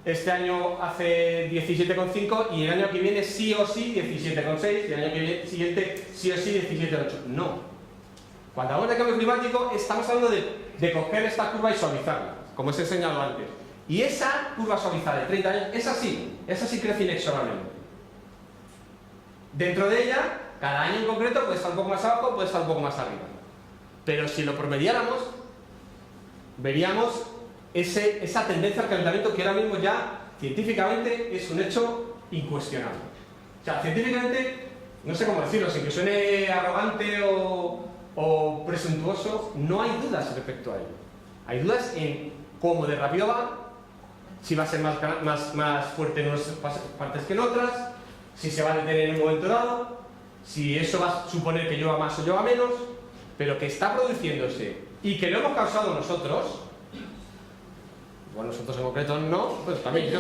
este año hace 17,5 y el año que viene sí o sí 17,6 y el año siguiente sí o sí 17,8. No. Cuando hablamos de cambio climático estamos hablando de coger esta curva y suavizarla, como os he enseñado antes. Y esa curva suavizada de 30 años, esa sí crece inexorablemente. Dentro de ella, cada año en concreto puede estar un poco más abajo, puede estar un poco más arriba. Pero si lo promediáramos, veríamos esa tendencia al calentamiento que ahora mismo ya científicamente es un hecho incuestionable. O sea, científicamente, no sé cómo decirlo, sin que suene arrogante o presuntuoso, no hay dudas respecto a ello. Hay dudas en cómo de rápido va, si va a ser más fuerte en unas partes que en otras, si se va a detener en un momento dado, si eso va a suponer que llueva más o llueva menos, pero que está produciéndose y que lo hemos causado nosotros. Bueno, nosotros en concreto no, pues también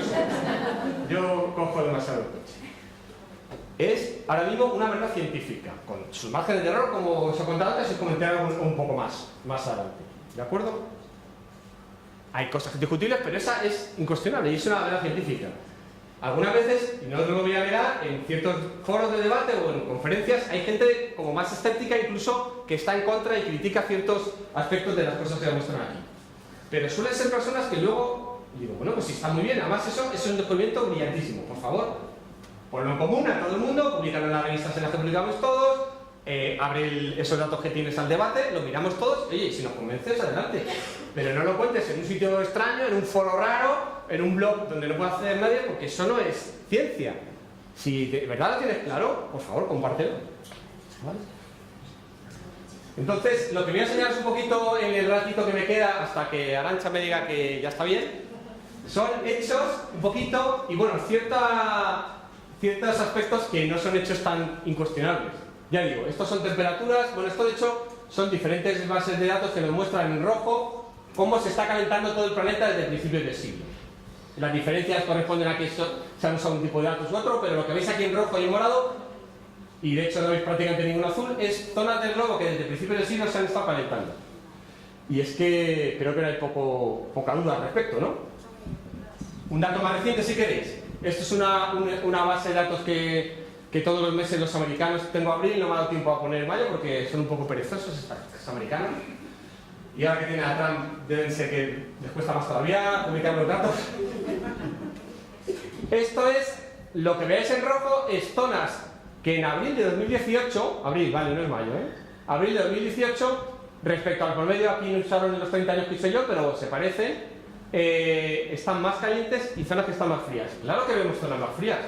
yo cojo demasiado el coche. Es ahora mismo una verdad científica, con sus márgenes de error, como os he contado antes, y comenté algo un poco más adelante. ¿De acuerdo? Hay cosas discutibles, pero esa es incuestionable y es una verdad científica. Algunas veces, y no os lo voy a negar, en ciertos foros de debate o en conferencias hay gente como más escéptica incluso que está en contra y critica ciertos aspectos de las cosas que demuestran aquí. Pero suelen ser personas que luego, digo, bueno, pues sí, está muy bien, además eso es un descubrimiento brillantísimo, por favor, ponlo en común a todo el mundo, publicarlo en las revistas en las que publicamos todos, abre esos datos que tienes al debate, lo miramos todos, oye, si nos convences, adelante. Pero no lo cuentes en un sitio extraño, en un foro raro, en un blog donde no puede acceder nadie, porque eso no es ciencia. Si de verdad lo tienes claro, por favor, compártelo. ¿Vale? Entonces, lo que voy a enseñaros un poquito en el ratito que me queda, hasta que Arantxa me diga que ya está bien, son hechos un poquito, y bueno, ciertos aspectos que no son hechos tan incuestionables. Ya digo, estos son temperaturas, bueno, esto de hecho son diferentes bases de datos que nos muestran en rojo cómo se está calentando todo el planeta desde principios del siglo. Las diferencias corresponden a que se han usado un tipo de datos u otro, pero lo que veis aquí en rojo y en morado, y de hecho no veis prácticamente ningún azul, es zonas del globo que desde principios del siglo se han estado calentando. Y es que creo que no hay poca duda al respecto, ¿no? Un dato más reciente si queréis. Esto es una base de datos que todos los meses los americanos, tengo abril, no me ha dado tiempo a poner mayo porque son un poco perezosos estos americanos. Y ahora que tienen a Trump, deben ser que les cuesta más todavía publicar los datos. Esto es lo que veáis en rojo es zonas que en abril de 2018, abril, vale, no es mayo, abril de 2018, respecto al promedio, aquí no usaron los 30 años que hice yo, pero se parecen, están más calientes y zonas que están más frías. Claro que vemos zonas más frías.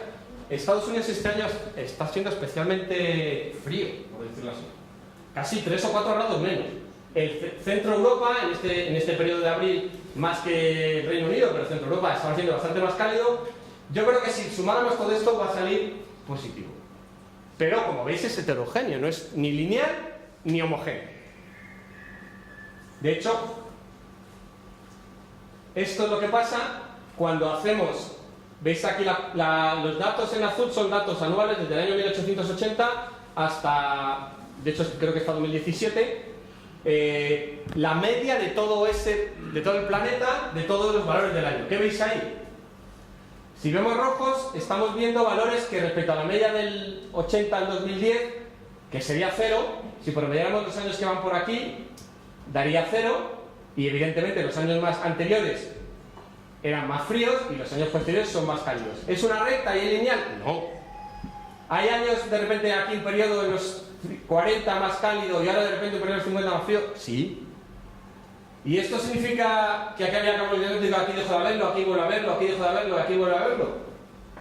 Estados Unidos este año está siendo especialmente frío, por decirlo así. Casi 3 o 4 grados menos. El centro Europa, en este periodo de abril, más que el Reino Unido, pero el centro Europa está siendo bastante más cálido. Yo creo que si sumáramos todo esto va a salir positivo. Pero como veis es heterogéneo, no es ni lineal ni homogéneo. De hecho, esto es lo que pasa cuando hacemos, veis aquí los datos en azul son datos anuales desde el año 1880 hasta, de hecho creo que hasta 2017, la media de todo el planeta, de todos los valores del año. ¿Qué veis ahí? Si vemos rojos, estamos viendo valores que respecto a la media del 80 al 2010, que sería 0, si promediáramos los años que van por aquí, daría 0, y evidentemente los años más anteriores eran más fríos y los años posteriores son más cálidos. ¿Es una recta y es lineal? No. ¿Hay años de repente aquí un periodo en los 40 más cálido y ahora de repente un periodo en los 50 más frío? Sí. ¿Y esto significa que aquí había cambio climático, aquí dejo de haberlo, aquí vuelvo a verlo, aquí dejo de haberlo, aquí vuelvo a verlo?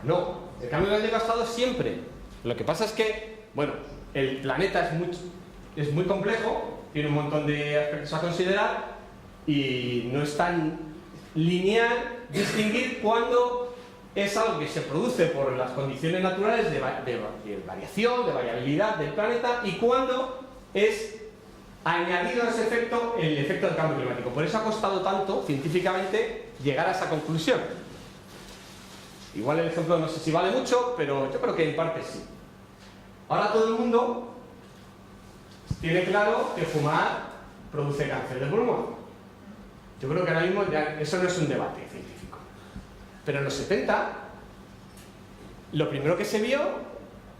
No. El cambio climático ha estado siempre. Lo que pasa es que, bueno, el planeta es muy complejo, tiene un montón de aspectos a considerar y no es tan lineal distinguir cuándo es algo que se produce por las condiciones naturales de variación, de variabilidad del planeta y cuándo es añadido a ese efecto el efecto del cambio climático. Por eso ha costado tanto científicamente llegar a esa conclusión. Igual el ejemplo no sé si vale mucho, pero yo creo que en parte sí. Ahora todo el mundo tiene claro que fumar produce cáncer de pulmón. Yo creo que ahora mismo ya eso no es un debate científico. Pero en los 70, lo primero que se vio,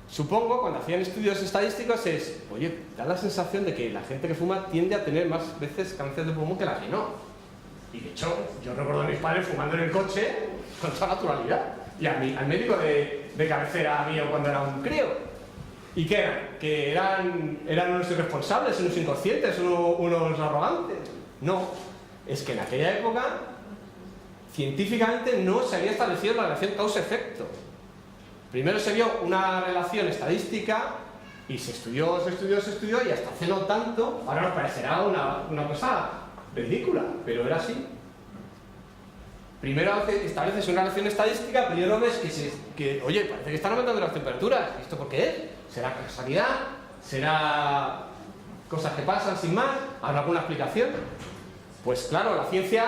supongo, cuando hacían estudios estadísticos es, oye, da la sensación de que la gente que fuma tiende a tener más veces cáncer de pulmón que la que no. Y de hecho, yo recuerdo a mis padres fumando en el coche con toda naturalidad. Y al médico de cabecera mío cuando era un crío. ¿Y qué eran? ¿Que eran unos irresponsables, unos inconscientes, unos arrogantes? No, es que en aquella época científicamente no se había establecido la relación causa-efecto. Primero se vio una relación estadística y se estudió y hasta hace no tanto, ahora nos parecerá una cosa ridícula, pero era así. Primero estableces una relación estadística, pero luego ves que oye, parece que están aumentando las temperaturas. ¿Esto por qué es? ¿Será casualidad? ¿Será cosas que pasan sin más? ¿Habrá alguna explicación? Pues claro, la ciencia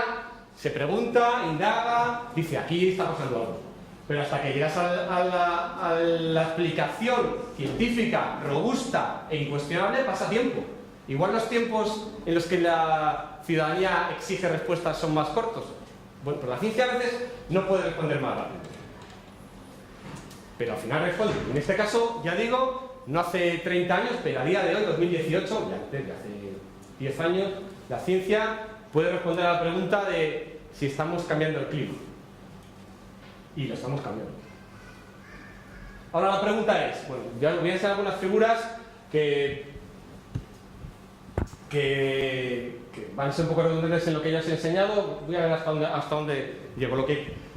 se pregunta, indaga, dice aquí está pasando algo. Pero hasta que llegas a la explicación científica, robusta e incuestionable, pasa tiempo. Igual los tiempos en los que la ciudadanía exige respuestas son más cortos. Bueno, pero la ciencia a veces no puede responder más rápido. Pero al final responde. En este caso, ya digo, no hace 30 años, pero a día de hoy, 2018, desde hace 10 años, la ciencia puede responder a la pregunta de si estamos cambiando el clima. Y lo estamos cambiando. Ahora la pregunta es, bueno, ya voy a enseñar algunas figuras que van a ser un poco redundantes en lo que ya os he enseñado. Voy a ver hasta dónde llego.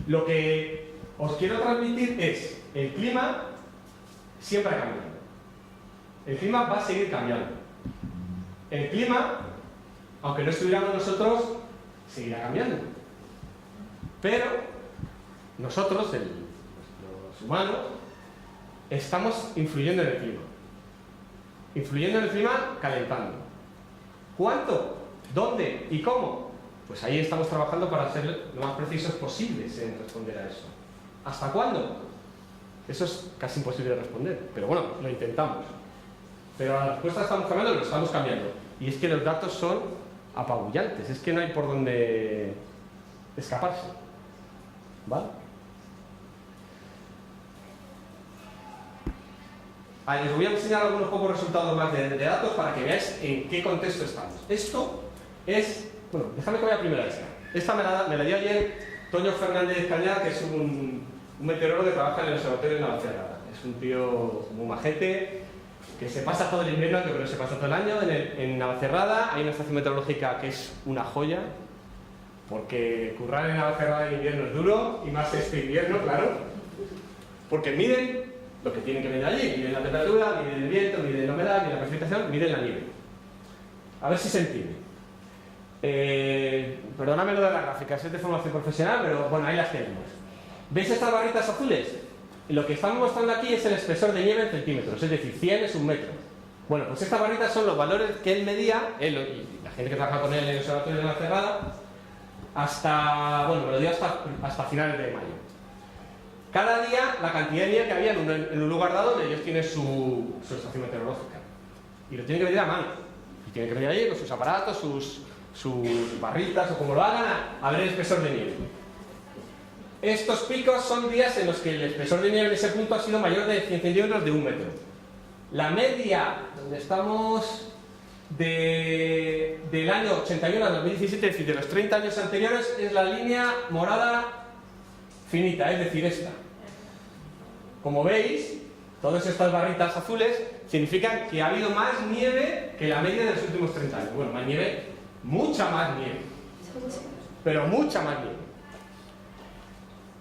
Lo que os quiero transmitir es, el clima siempre ha cambiado. El clima va a seguir cambiando. El clima, aunque no estuviéramos nosotros, seguirá cambiando. Pero nosotros, los humanos, estamos influyendo en el clima. Influyendo en el clima calentando. ¿Cuánto? ¿Dónde? ¿Y cómo? Pues ahí estamos trabajando para ser lo más precisos posibles en responder a eso. ¿Hasta cuándo? Eso es casi imposible de responder, pero bueno, lo intentamos. Pero la respuesta estamos cambiando, lo estamos cambiando. Y es que los datos son apabullantes, es que no hay por dónde escaparse. ¿Vale? Os voy a enseñar algunos pocos resultados más de datos para que veáis en qué contexto estamos. Esto es... Bueno, déjame que vaya primero a esta. Esta me la dio ayer Toño Fernández Cañar, que es un un meteorólogo que trabaja en el observatorio de Navacerrada. Es un tío muy majete, que se pasa todo el invierno, yo creo que se pasa todo el año en Navacerrada. Hay una estación meteorológica que es una joya, porque currar en Navacerrada en invierno es duro, y más este invierno, claro, porque miden lo que tienen que medir allí, miden la temperatura, miden el viento, miden la humedad, miden la precipitación, miden la nieve. A ver si se entiende. Perdóname lo de las gráficas, es de formación profesional, pero bueno, ahí las tenemos. ¿Veis estas barritas azules? Lo que estamos mostrando aquí es el espesor de nieve en centímetros, es decir, 100 es un metro. Bueno, pues estas barritas son los valores que él medía, él y la gente que trabaja con él en el observatorio de Navacerrada, hasta, bueno, me lo dio hasta finales de mayo. Cada día la cantidad de nieve que había en un lugar dado, donde ellos tienen su estación meteorológica. Y lo tienen que medir a mano. Y tienen que medir allí con sus aparatos, sus barritas o como lo hagan, a ver el espesor de nieve. Estos picos son días en los que el espesor de nieve en ese punto ha sido mayor de 100 centímetros de 1 metro. La media, donde estamos del año 81 al 2017, es decir, de los 30 años anteriores, es la línea morada finita, es decir, esta. Como veis, todas estas barritas azules significan que ha habido más nieve que la media de los últimos 30 años. Bueno, más nieve, mucha más nieve, pero mucha más nieve.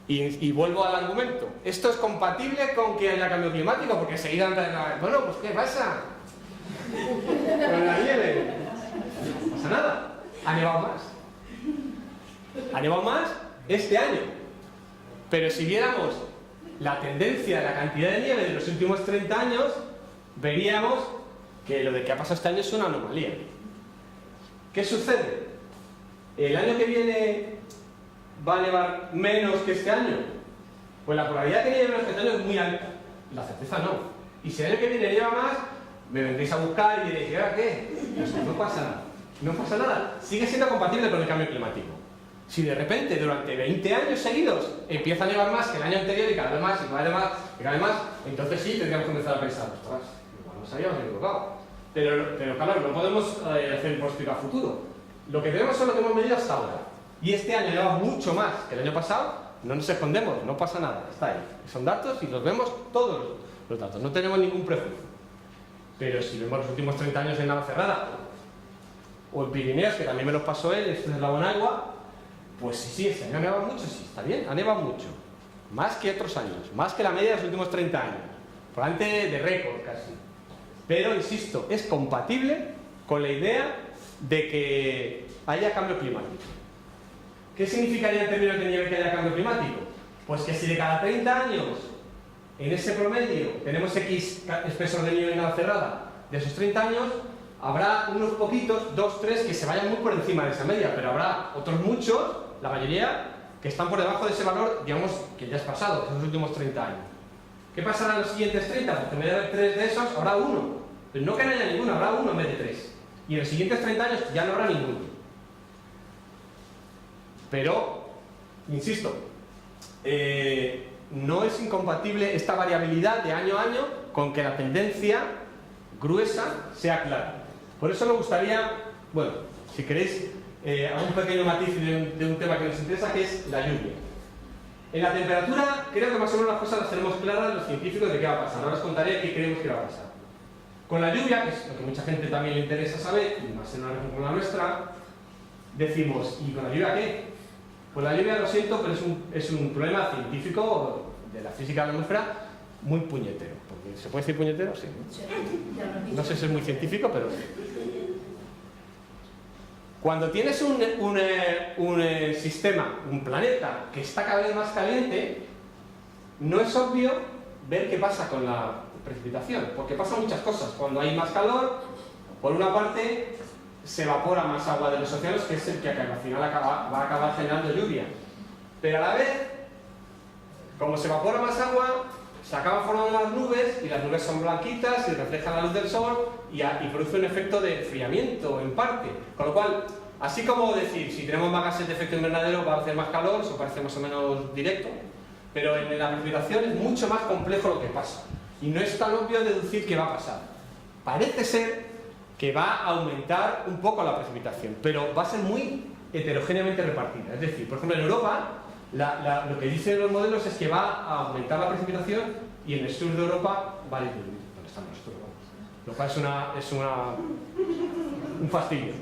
Y vuelvo al argumento. ¿Esto es compatible con que haya cambio climático? Porque enseguida andan, bueno, pues ¿qué pasa con la nieve? No pasa nada. Ha nevado más. Ha nevado más este año. Pero si viéramos la tendencia de la cantidad de nieve de los últimos 30 años, veríamos que lo de que ha pasado este año es una anomalía. ¿Qué sucede? El año que viene ¿va a nevar menos que este año? Pues la probabilidad de que nieve menos que este año es muy alta. La certeza no. Y si el año que viene nieva más, me vendréis a buscar y diréis, ¿y ahora qué? Pues no pasa nada. No pasa nada. Sigue siendo compatible con el cambio climático. Si de repente, durante 20 años seguidos, empieza a nevar más que el año anterior y cada vez más, y cada vez más, y cada vez más, entonces sí tendríamos que empezar a pensar, ostras, igual nos habíamos equivocado. Pero claro, no podemos hacer pronóstico a futuro. Lo que tenemos son lo que hemos medido hasta ahora. Y este año lleva mucho más que el año pasado, no nos escondemos, no pasa nada, está ahí. Son datos y los vemos todos los datos, no tenemos ningún prejuicio. Pero si vemos los últimos 30 años en Navacerrada, o en Pirineos, que también me los pasó él, esto es la Bonagua, pues sí, este año ha nevado mucho, sí, está bien, ha nevado mucho. Más que otros años, más que la media de los últimos 30 años. Probablemente de récord casi. Pero, insisto, es compatible con la idea de que haya cambio climático. ¿Qué significaría en términos de nieve que haya cambio climático? Pues que si de cada 30 años, en ese promedio, tenemos X espesor de nieve en Navacerrada, de esos 30 años, habrá unos poquitos, 2, 3, que se vayan muy por encima de esa media, pero habrá otros muchos, la mayoría, que están por debajo de ese valor, digamos, que ya es pasado, en los últimos 30 años. ¿Qué pasará en los siguientes 30? Porque en vez de haber 3 de esos, habrá uno. Pero no que no haya ninguno, habrá uno en vez de 3. Y en los siguientes 30 años ya no habrá ninguno. Pero, insisto, no es incompatible esta variabilidad de año a año con que la tendencia gruesa sea clara. Por eso me gustaría, bueno, si queréis, hago un pequeño matiz de un tema que nos interesa, que es la lluvia. En la temperatura, creo que más o menos las cosas las tenemos claras los científicos de qué va a pasar. Ahora os contaré qué creemos que va a pasar. Con la lluvia, que es lo que mucha gente también le interesa saber, y más en una región como la nuestra, decimos, ¿y con la lluvia qué? Pues la lluvia, lo siento, pero es un problema científico de la física de la atmósfera muy puñetero. Porque ¿se puede decir puñetero? Sí. No sé si es muy científico, pero sí. Cuando tienes un sistema, un planeta que está cada vez más caliente, no es obvio ver qué pasa con la precipitación, porque pasan muchas cosas. Cuando hay más calor, por una parte, se evapora más agua de los océanos, que es el que al final va a acabar generando lluvia. Pero a la vez, como se evapora más agua, se acaban formando las nubes, y las nubes son blanquitas y reflejan la luz del sol y produce un efecto de enfriamiento en parte. Con lo cual, así como decir, si tenemos más gases de efecto invernadero va a hacer más calor, eso parece más o menos directo, pero en la precipitación es mucho más complejo lo que pasa. Y no es tan obvio deducir qué va a pasar. Parece ser que va a aumentar un poco la precipitación, pero va a ser muy heterogéneamente repartida. Es decir, por ejemplo, en Europa Lo que dicen los modelos es que va a aumentar la precipitación y en el sur de Europa va a disminuir, donde estamos nosotros, lo cual es un fastidio.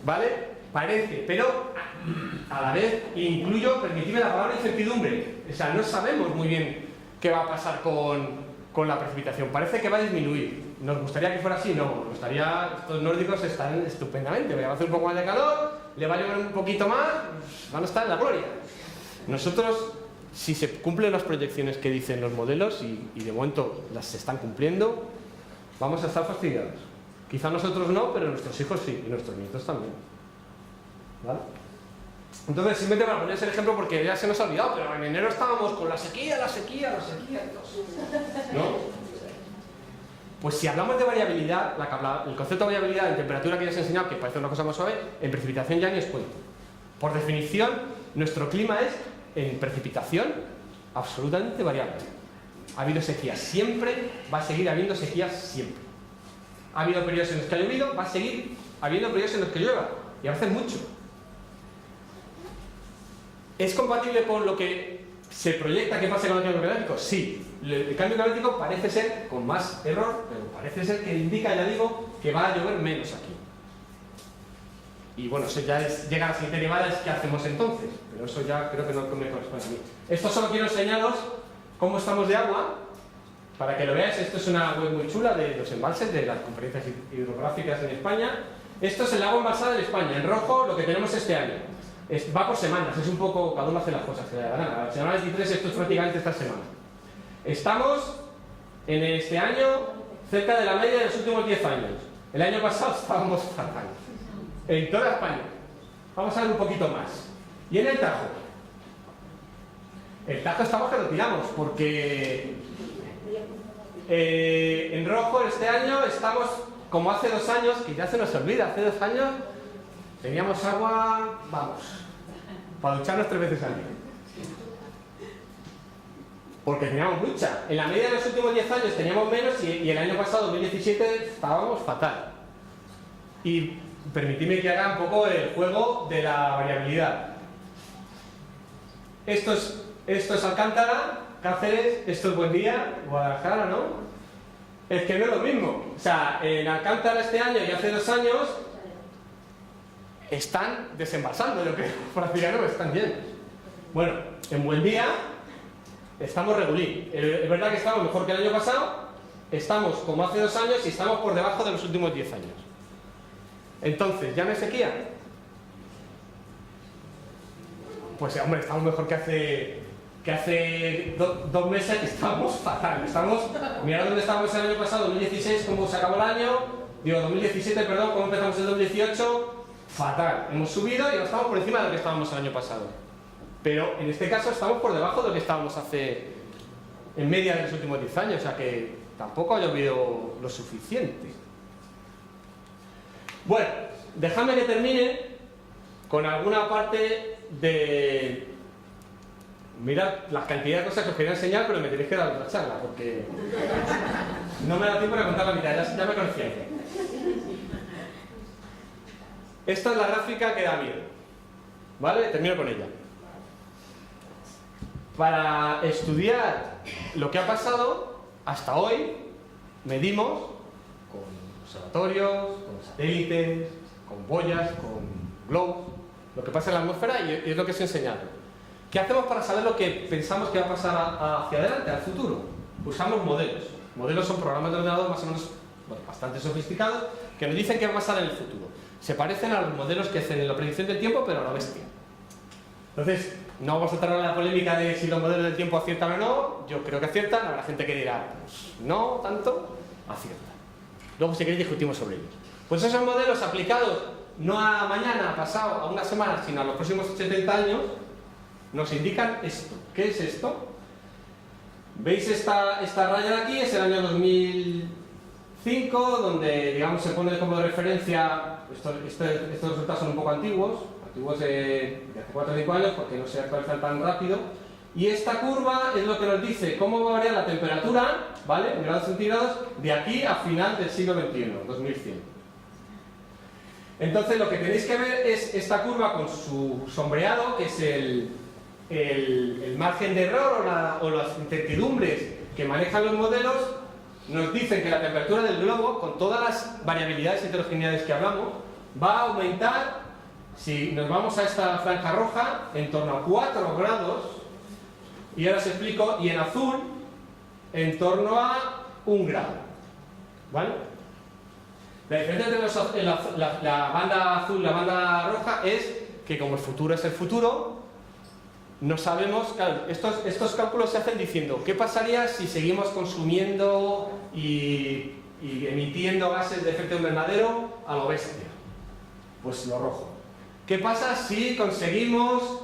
¿Vale? Parece, pero a la vez incluyo, permitidme la palabra incertidumbre. O sea, no sabemos muy bien qué va a pasar con la precipitación. Parece que va a disminuir. ¿Nos gustaría que fuera así? No, nos gustaría, estos nórdicos están estupendamente. Va a hacer un poco más de calor, le va a llover un poquito más, van a estar en la gloria. Nosotros, si se cumplen las proyecciones que dicen los modelos, y de momento las se están cumpliendo, vamos a estar fastidiados. Quizá nosotros no, pero nuestros hijos sí, y nuestros nietos también. ¿Vale? Entonces, simplemente para poner ese ejemplo, porque ya se nos ha olvidado, pero en enero estábamos con la sequía, ¿no? Pues si hablamos de variabilidad, el concepto de variabilidad en temperatura que ya os he enseñado, que parece una cosa más suave, en precipitación ya ni os cuento. Por definición, nuestro clima es, en precipitación, absolutamente variable. Ha habido sequías siempre, va a seguir habiendo sequías siempre. Ha habido periodos en los que ha llovido, va a seguir habiendo periodos en los que llueva, y a veces mucho. ¿Es compatible con lo que se proyecta que pase con el cambio climático? Sí. El cambio climático parece ser, con más error, pero parece ser que indica, ya digo, que va a llover menos aquí. Y bueno, eso ya llega a la siguiente derivada, es ¿qué hacemos entonces? Pero eso ya creo que no me corresponde a mí. Esto solo quiero enseñaros cómo estamos de agua, para que lo veáis. Esto es una web muy chula de los embalses, de las conferencias hidrográficas en España. Esto es el agua embalsada en España, en rojo lo que tenemos este año. Va por semanas, es un poco, cada uno hace las cosas que le da la gana. La semana 23, esto es prácticamente esta semana. Estamos en este año cerca de la media de los últimos 10 años. El año pasado estábamos fatal. En toda España. Vamos a ver un poquito más. Y en el Tajo. El Tajo estamos que lo tiramos, porque en rojo este año estamos como hace 2 años, que ya se nos olvida, hace 2 años teníamos agua, vamos, para ducharnos 3 veces al día. Porque teníamos mucha. En la media de los últimos 10 años teníamos menos y el año pasado, 2017, estábamos fatal. Y permitidme que haga un poco el juego de la variabilidad. Esto es Alcántara, Cáceres, esto es Buendía, Guadalajara, ¿no? Es que no es lo mismo. O sea, en Alcántara este año y hace 2 años están desembalsando, yo creo, prácticamente están llenos. Bueno, en Buendía estamos regulí. Es verdad que estamos mejor que el año pasado, estamos como hace 2 años y estamos por debajo de los últimos 10 años. Entonces, ¿ya no hay sequía? Pues hombre, estamos mejor que hace 2 meses, que estábamos fatal. Mirad dónde estábamos el año pasado, 2016, cómo se acabó el año, 2017, perdón, cómo empezamos el 2018, fatal. Hemos subido y ahora estamos por encima de lo que estábamos el año pasado. Pero en este caso estamos por debajo de lo que estábamos en media de los últimos 10 años, o sea que tampoco ha llovido lo suficiente. Bueno, dejadme que termine con alguna parte de... Mirad las cantidades de cosas que os quería enseñar, pero me tenéis que dar otra charla, porque no me da tiempo de contar la mitad, ya me conocíais. Esta es la gráfica que da miedo, ¿vale? Termino con ella. Para estudiar lo que ha pasado, hasta hoy medimos con observatorios, con satélites, con boyas, con globos, lo que pasa en la atmósfera y es lo que os he enseñado. ¿Qué hacemos para saber lo que pensamos que va a pasar hacia adelante, al futuro? Usamos modelos. Modelos son programas de ordenador más o menos bastante sofisticados que nos dicen qué va a pasar en el futuro. Se parecen a los modelos que hacen en la predicción del tiempo, pero a la bestia. Entonces, no vamos a entrar en la polémica de si los modelos del tiempo aciertan o no. Yo creo que aciertan, habrá gente que dirá, pues no tanto, aciertan. Luego, si queréis, discutimos sobre ellos. Pues esos modelos aplicados no a mañana, a pasado, a una semana, sino a los próximos 70 años, nos indican esto. ¿Qué es esto? ¿Veis esta raya de aquí? Es el año 2005, donde digamos se pone como de referencia, estos resultados son un poco antiguos de hace 4 o 5 años, porque no se actualizan tan rápido. Y esta curva es lo que nos dice cómo va a variar la temperatura, ¿vale? En grados centígrados, de aquí a final del siglo XXI, 2100. Entonces lo que tenéis que ver es esta curva con su sombreado, que es el margen de error o las incertidumbres que manejan los modelos. Nos dicen que la temperatura del globo, con todas las variabilidades y heterogeneidades que hablamos, va a aumentar, si nos vamos a esta franja roja, en torno a 4 grados, y ahora os explico, y en azul, en torno a 1 grado. ¿Vale? La diferencia entre la banda azul y la banda roja es que como el futuro es el futuro, no sabemos, claro, estos cálculos se hacen diciendo ¿qué pasaría si seguimos consumiendo y emitiendo gases de efecto invernadero a lo bestia? Pues lo rojo. ¿Qué pasa si conseguimos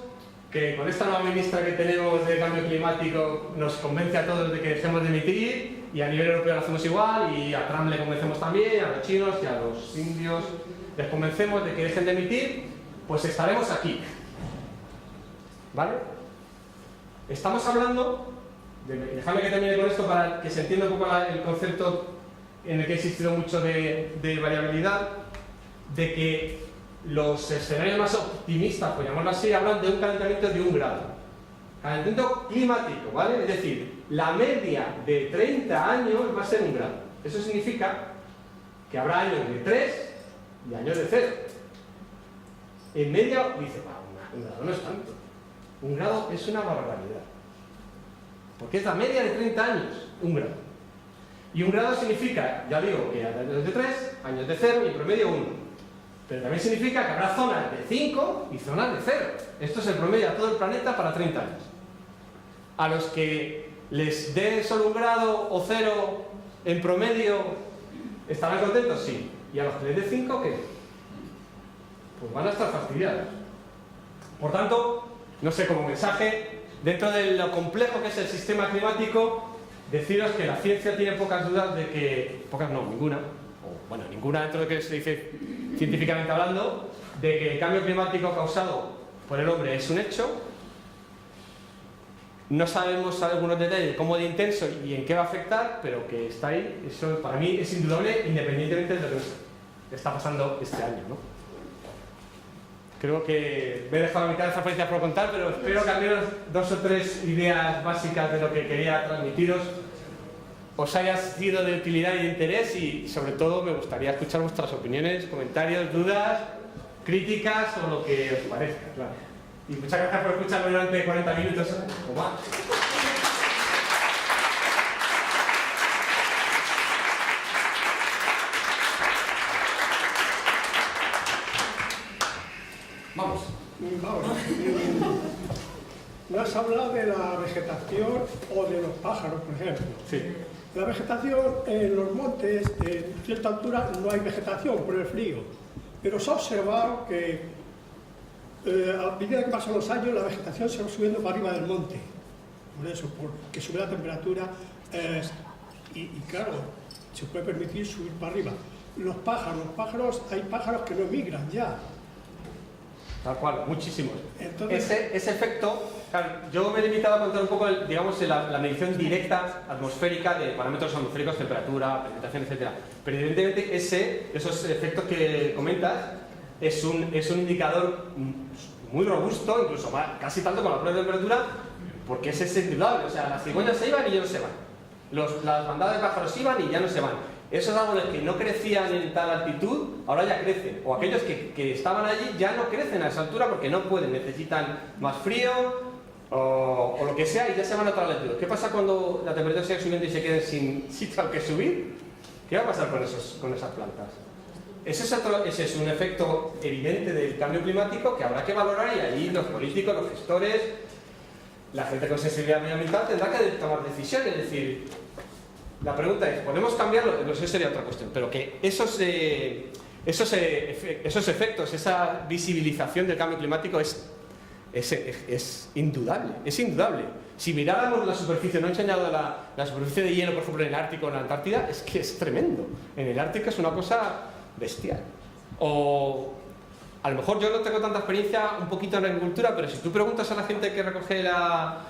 que con esta nueva ministra que tenemos de cambio climático nos convence a todos de que dejemos de emitir, y a nivel europeo lo hacemos igual, y a Trump le convencemos también, a los chinos y a los indios les convencemos de que dejen de emitir? Pues estaremos aquí. ¿Vale? Estamos hablando, dejadme que termine con esto para que se entienda un poco el concepto en el que ha existido mucho de variabilidad, de que los escenarios más optimistas, por llamarlo así, hablan de un calentamiento de 1 grado. Calentamiento climático, ¿vale? Es decir, la media de 30 años va a ser 1 grado. Eso significa que habrá años de 3 y años de 0. En media, dice, 1 grado no es tanto. 1 grado es una barbaridad. Porque es la media de 30 años, 1 grado. Y 1 grado significa, ya digo, que hay años de 3, años de 0 y en promedio 1. Pero también significa que habrá zonas de 5 y zonas de 0. Esto es el promedio a todo el planeta para 30 años. A los que les dé solo 1 grado o 0 en promedio, ¿estarán contentos? Sí. ¿Y a los que les dé 5 qué? Pues van a estar fastidiados. Por tanto, no sé, como mensaje, dentro de lo complejo que es el sistema climático, deciros que la ciencia tiene pocas dudas de que... Pocas no, ninguna. O, bueno, ninguna dentro de lo que se dice científicamente hablando, de que el cambio climático causado por el hombre es un hecho. No sabemos algunos detalles de cómo de intenso y en qué va a afectar, pero que está ahí. Eso para mí es indudable, independientemente de lo que está pasando este año, ¿no? Creo que me he dejado la mitad de esa experiencia por contar, pero espero que al menos 2 o 3 ideas básicas de lo que quería transmitiros os haya sido de utilidad y de interés, y sobre todo me gustaría escuchar vuestras opiniones, comentarios, dudas, críticas o lo que os parezca, claro. Y muchas gracias por escucharme durante 40 minutos o más. Vamos. No has hablado de la vegetación o de los pájaros, por ejemplo. Sí. La vegetación en los montes, en cierta altura, no hay vegetación por el frío. Pero se ha observado que a medida que pasan los años, la vegetación se va subiendo para arriba del monte. Por eso, porque sube la temperatura y claro, se puede permitir subir para arriba. Los pájaros, hay pájaros que no migran ya. Tal cual, muchísimos. Entonces, Ese efecto, claro, yo me he limitado a contar un poco, digamos, la medición directa atmosférica de parámetros atmosféricos, temperatura, precipitación, etc. Pero evidentemente esos efectos que comentas es un indicador muy robusto, incluso casi tanto con la prueba de temperatura, porque es indudable. O sea, las cigüeñas se iban y ya no se van. Las bandadas de pájaros iban y ya no se van. Esos árboles que no crecían en tal altitud, ahora ya crecen. O aquellos que estaban allí ya no crecen a esa altura porque no pueden, necesitan más frío o lo que sea, y ya se van a otra altitud. ¿Qué pasa cuando la temperatura sigue subiendo y se queden sin sitio al que subir? ¿Qué va a pasar con esas plantas? Ese es un efecto evidente del cambio climático que habrá que valorar, y ahí los políticos, los gestores, la gente con sensibilidad medioambiental tendrá que tomar decisiones. Es decir, la pregunta es, ¿podemos cambiarlo? No sé, sería otra cuestión, pero que esos efectos, esa visibilización del cambio climático es indudable, es indudable. Si miráramos la superficie, no he enseñado la superficie de hielo, por ejemplo, en el Ártico o en la Antártida, es que es tremendo. En el Ártico es una cosa bestial. O a lo mejor yo no tengo tanta experiencia un poquito en agricultura, pero si tú preguntas a la gente que recoge la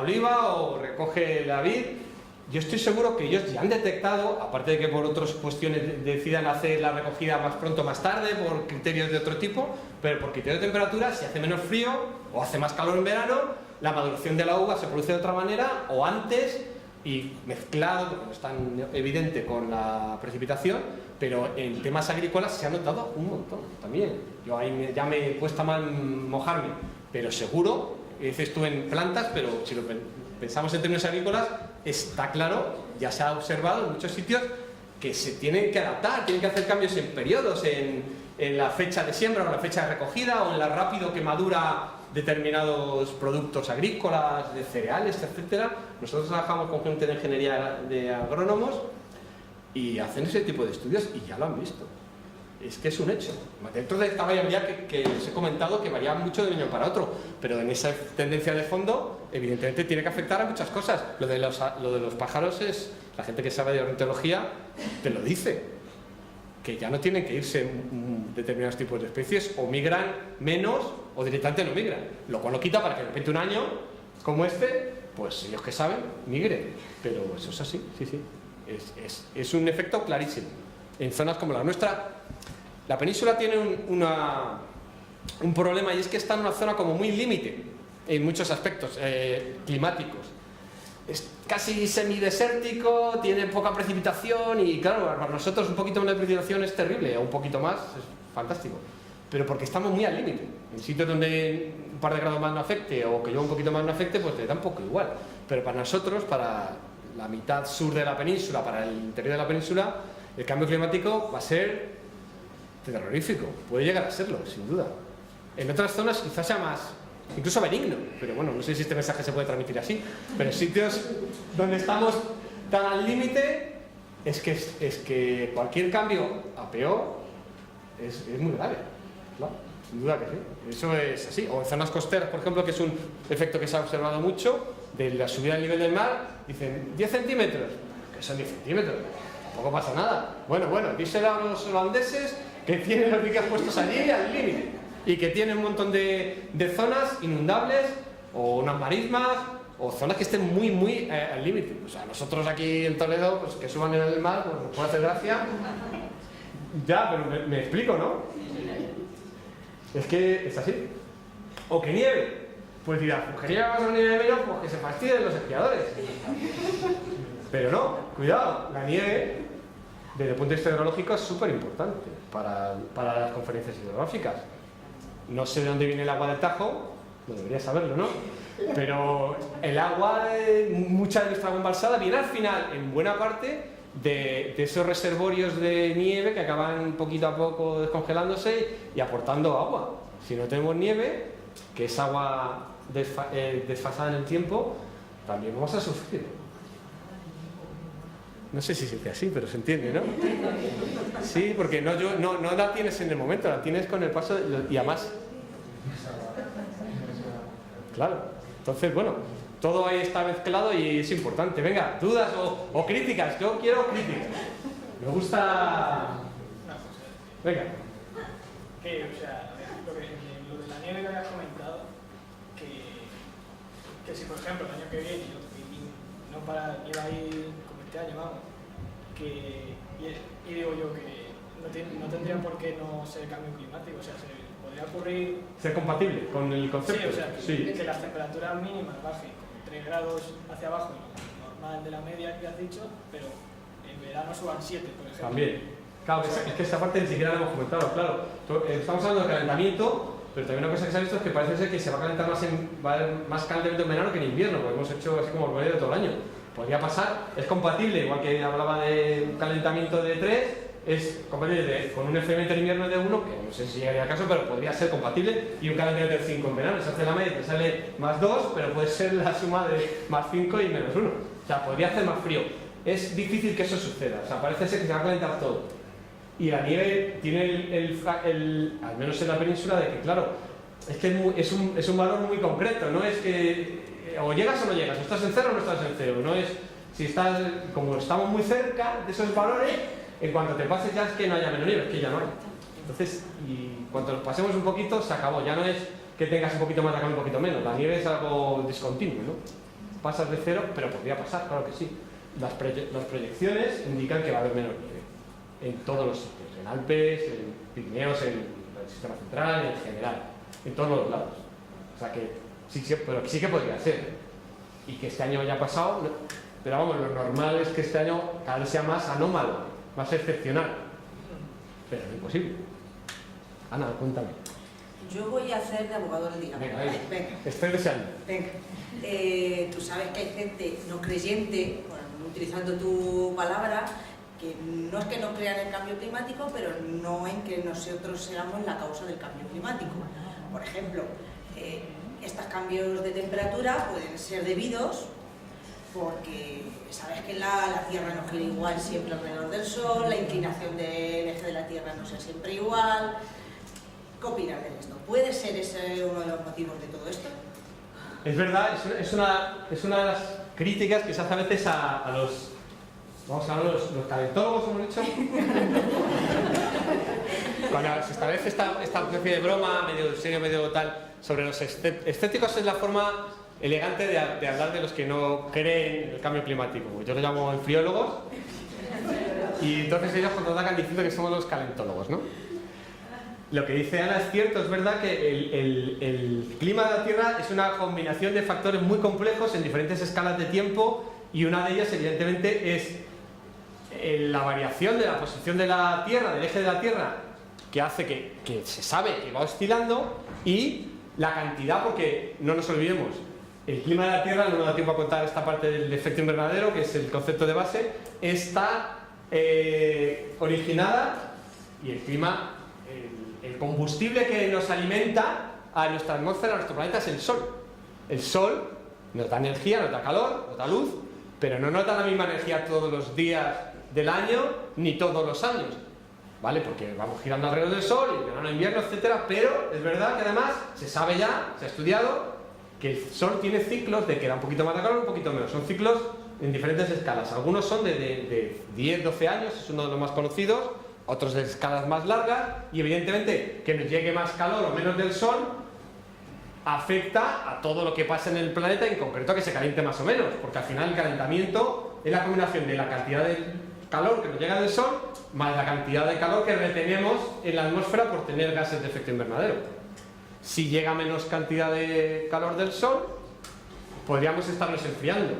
oliva o recoge la vid, yo estoy seguro que ellos ya han detectado, aparte de que por otras cuestiones decidan hacer la recogida más pronto o más tarde, por criterios de otro tipo, pero por criterios de temperatura, si hace menos frío o hace más calor en verano, la maduración de la uva se produce de otra manera o antes y mezclado, porque no es tan evidente con la precipitación, pero en temas agrícolas se ha notado un montón también. Yo ahí ya me cuesta mal mojarme, pero seguro, dices tú en plantas, pero si lo pensamos en términos agrícolas, está claro, ya se ha observado en muchos sitios que se tienen que adaptar, tienen que hacer cambios en periodos, en la fecha de siembra o la fecha de recogida o en lo rápido que madura determinados productos agrícolas, de cereales, etcétera. Nosotros trabajamos con gente de ingeniería de agrónomos y hacen ese tipo de estudios y ya lo han visto. Es que es un hecho. Dentro de esta variabilidad que os he comentado, que varía mucho de un año para otro, pero en esa tendencia de fondo, evidentemente tiene que afectar a muchas cosas. Lo de los pájaros es, la gente que sabe de ornitología te lo dice, que ya no tienen que irse determinados tipos de especies, o migran menos, o directamente no migran. Lo cual lo quita para que de repente un año, como este, pues ellos que saben, migren. Pero eso es así, sí, sí. Es un efecto clarísimo. En zonas como la nuestra, la península tiene un problema, y es que está en una zona como muy límite en muchos aspectos climáticos. Es casi semidesértico, tiene poca precipitación y claro, para nosotros un poquito menos de precipitación es terrible, o un poquito más es fantástico. Pero porque estamos muy al límite. En sitios donde un par de grados más no afecte o que yo un poquito más no afecte, pues te da un poco igual. Pero para nosotros, para la mitad sur de la península, para el interior de la península, el cambio climático va a ser terrorífico. Puede llegar a serlo, sin duda. En otras zonas quizás sea más, incluso benigno, pero bueno, no sé si este mensaje se puede transmitir así, pero en sitios donde estamos tan al límite, es que cualquier cambio a peor es muy grave, claro, sin duda que sí, eso es así. O en zonas costeras, por ejemplo, que es un efecto que se ha observado mucho, de la subida del nivel del mar, dicen 10 centímetros, que son 10 centímetros, tampoco pasa nada. Bueno, dicen a los holandeses que tienen los diques puestos allí al límite, y que tienen un montón de zonas inundables, o unas marismas, o zonas que estén muy al límite. O sea, nosotros aquí en Toledo, pues que suban en el mar, pues nos puede hacer gracia. Ya, pero me explico, ¿no? Es que es así. O que nieve. Pues dirás, pues que nieve más o nieve menos, pues que se fastidien los esquiadores. Pero no, cuidado, la nieve, desde el punto de vista hidrológico, es súper importante para las conferencias hidrográficas. No sé de dónde viene el agua del Tajo, no debería saberlo, ¿no? Pero el agua, mucha de nuestra agua embalsada, viene al final, en buena parte, de esos reservorios de nieve que acaban poquito a poco descongelándose y aportando agua. Si no tenemos nieve, que es agua desfasada en el tiempo, también vamos a sufrir. No sé si se dice así, pero se entiende, ¿no? Sí, porque no la tienes en el momento, la tienes con el paso y además... Claro, entonces, bueno, todo ahí está mezclado y es importante. Venga, dudas o críticas, yo quiero críticas. Me gusta... Venga. Que, o sea, lo de la nieve que habías comentado, que si por ejemplo el año que viene, y no para nieve ahí como este año, vamos, y digo yo que no tendría por qué no ser cambio climático, o sea, se podría ocurrir... ¿Ser compatible con el concepto? Sí, o sea, que las temperaturas mínimas bajen como 3 grados hacia abajo, normal de la media que has dicho, pero en verano suban 7, por ejemplo. También. Claro, es que esta parte ni siquiera la hemos comentado, claro. Estamos hablando de calentamiento, pero también una cosa que se ha visto es que parece ser que se va a calentar va a haber más calentamiento en verano que en invierno, porque hemos hecho así como el promedio de todo el año. Podría pasar, es compatible, igual que hablaba de un calentamiento de 3, es compatible con un FMT en invierno de 1, que no sé si llegaría al caso, pero podría ser compatible, y un calentamiento de 5 en verano. Se hace la media y te sale más 2, pero puede ser la suma de más 5 y menos 1. O sea, podría hacer más frío. Es difícil que eso suceda, o sea, parece ser que se va a calentar todo. Y la nieve tiene al menos en la península, de que claro, es que es un valor muy concreto, no es que o llegas o no llegas, o estás en cero o no estás en cero, no es si estás, como estamos muy cerca de esos valores, en cuanto te pases ya es que no haya menos nieve, es que ya no hay. Entonces, y cuando nos pasemos un poquito, se acabó, ya no es que tengas un poquito más de acá, un poquito menos, la nieve es algo discontinuo, ¿no? Pasas de cero, pero podría pasar, claro que sí. las proyecciones indican que va a haber menos nieve en todos los sitios, en Alpes, en Pirineos, en el sistema central, en general, en todos los lados. O sea que pero sí que podría ser. Y que este año haya pasado, pero vamos, lo normal es que este año cada vez sea más anómalo, más excepcional. Pero no es imposible. Ana, cuéntame. Yo voy a hacer de abogado del diablo. Venga. Estoy deseando. Venga. Tú sabes que hay gente no creyente, bueno, utilizando tu palabra, que no es que no crean en el cambio climático, pero no en que nosotros seamos la causa del cambio climático. Por ejemplo, estos cambios de temperatura pueden ser debidos porque sabes que la Tierra no gira igual siempre alrededor del Sol, la inclinación del eje de la Tierra no sea siempre igual. ¿Qué opinas de esto? ¿Puede ser ese uno de los motivos de todo esto? Es verdad, es una de las críticas que se hace a veces a los... Vamos a hablar los calentólogos, hemos dicho. Cuando se establece esta especie de broma, medio serio, medio tal, sobre los escépticos, es la forma elegante de hablar de los que no creen en el cambio climático. Yo los llamo enfriólogos, y entonces ellos contraatacan diciendo que somos los calentólogos, ¿no? Lo que dice Ana es cierto, es verdad que el clima de la Tierra es una combinación de factores muy complejos en diferentes escalas de tiempo, y una de ellas evidentemente es la variación de la posición de la Tierra, del eje de la Tierra, que hace que se sabe que va oscilando, y la cantidad, porque no nos olvidemos, el clima de la Tierra, no nos da tiempo a contar esta parte del efecto invernadero, que es el concepto de base, está originada, y el clima, el combustible que nos alimenta a nuestra atmósfera, a nuestro planeta, es el Sol. El Sol nos da energía, nos da calor, nos da luz, pero no nos da la misma energía todos los días del año, ni todos los años, ¿vale? Porque vamos girando alrededor del Sol, y verano, invierno, etcétera, pero es verdad que además se sabe ya, se ha estudiado, que el Sol tiene ciclos de que da un poquito más de calor, un poquito menos. Son ciclos en diferentes escalas. Algunos son de 10, 12 años, es uno de los más conocidos, otros de escalas más largas, y evidentemente que nos llegue más calor o menos del Sol afecta a todo lo que pasa en el planeta, en concreto que se caliente más o menos, porque al final el calentamiento es la combinación de la cantidad de calor que nos llega del Sol más la cantidad de calor que retenemos en la atmósfera por tener gases de efecto invernadero. Si llega menos cantidad de calor del Sol, podríamos estarnos enfriando.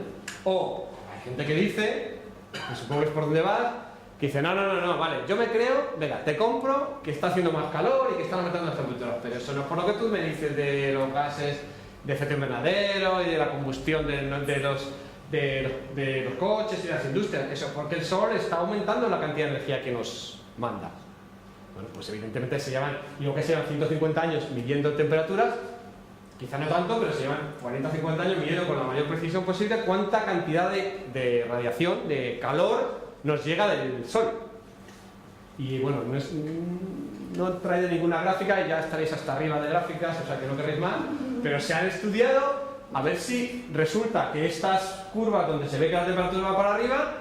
O hay gente que dice, que supongo que es por donde vas, que dice, no, vale, yo me creo, venga, te compro que está haciendo más calor y que están aumentando las temperaturas, pero eso no es por lo que tú me dices de los gases de efecto invernadero y de la combustión de los coches y de las industrias. Eso es porque el Sol está aumentando la cantidad de energía que nos manda. Bueno, pues evidentemente se llevan 150 años midiendo temperaturas, quizá no tanto, pero se llevan 40 o 50 años midiendo con la mayor precisión posible cuánta cantidad de radiación, de calor, nos llega del Sol. Y bueno, no he traído ninguna gráfica, y ya estaréis hasta arriba de gráficas, o sea que no queréis más, pero se han estudiado a ver si resulta que estas curvas donde se ve que la temperatura va para arriba,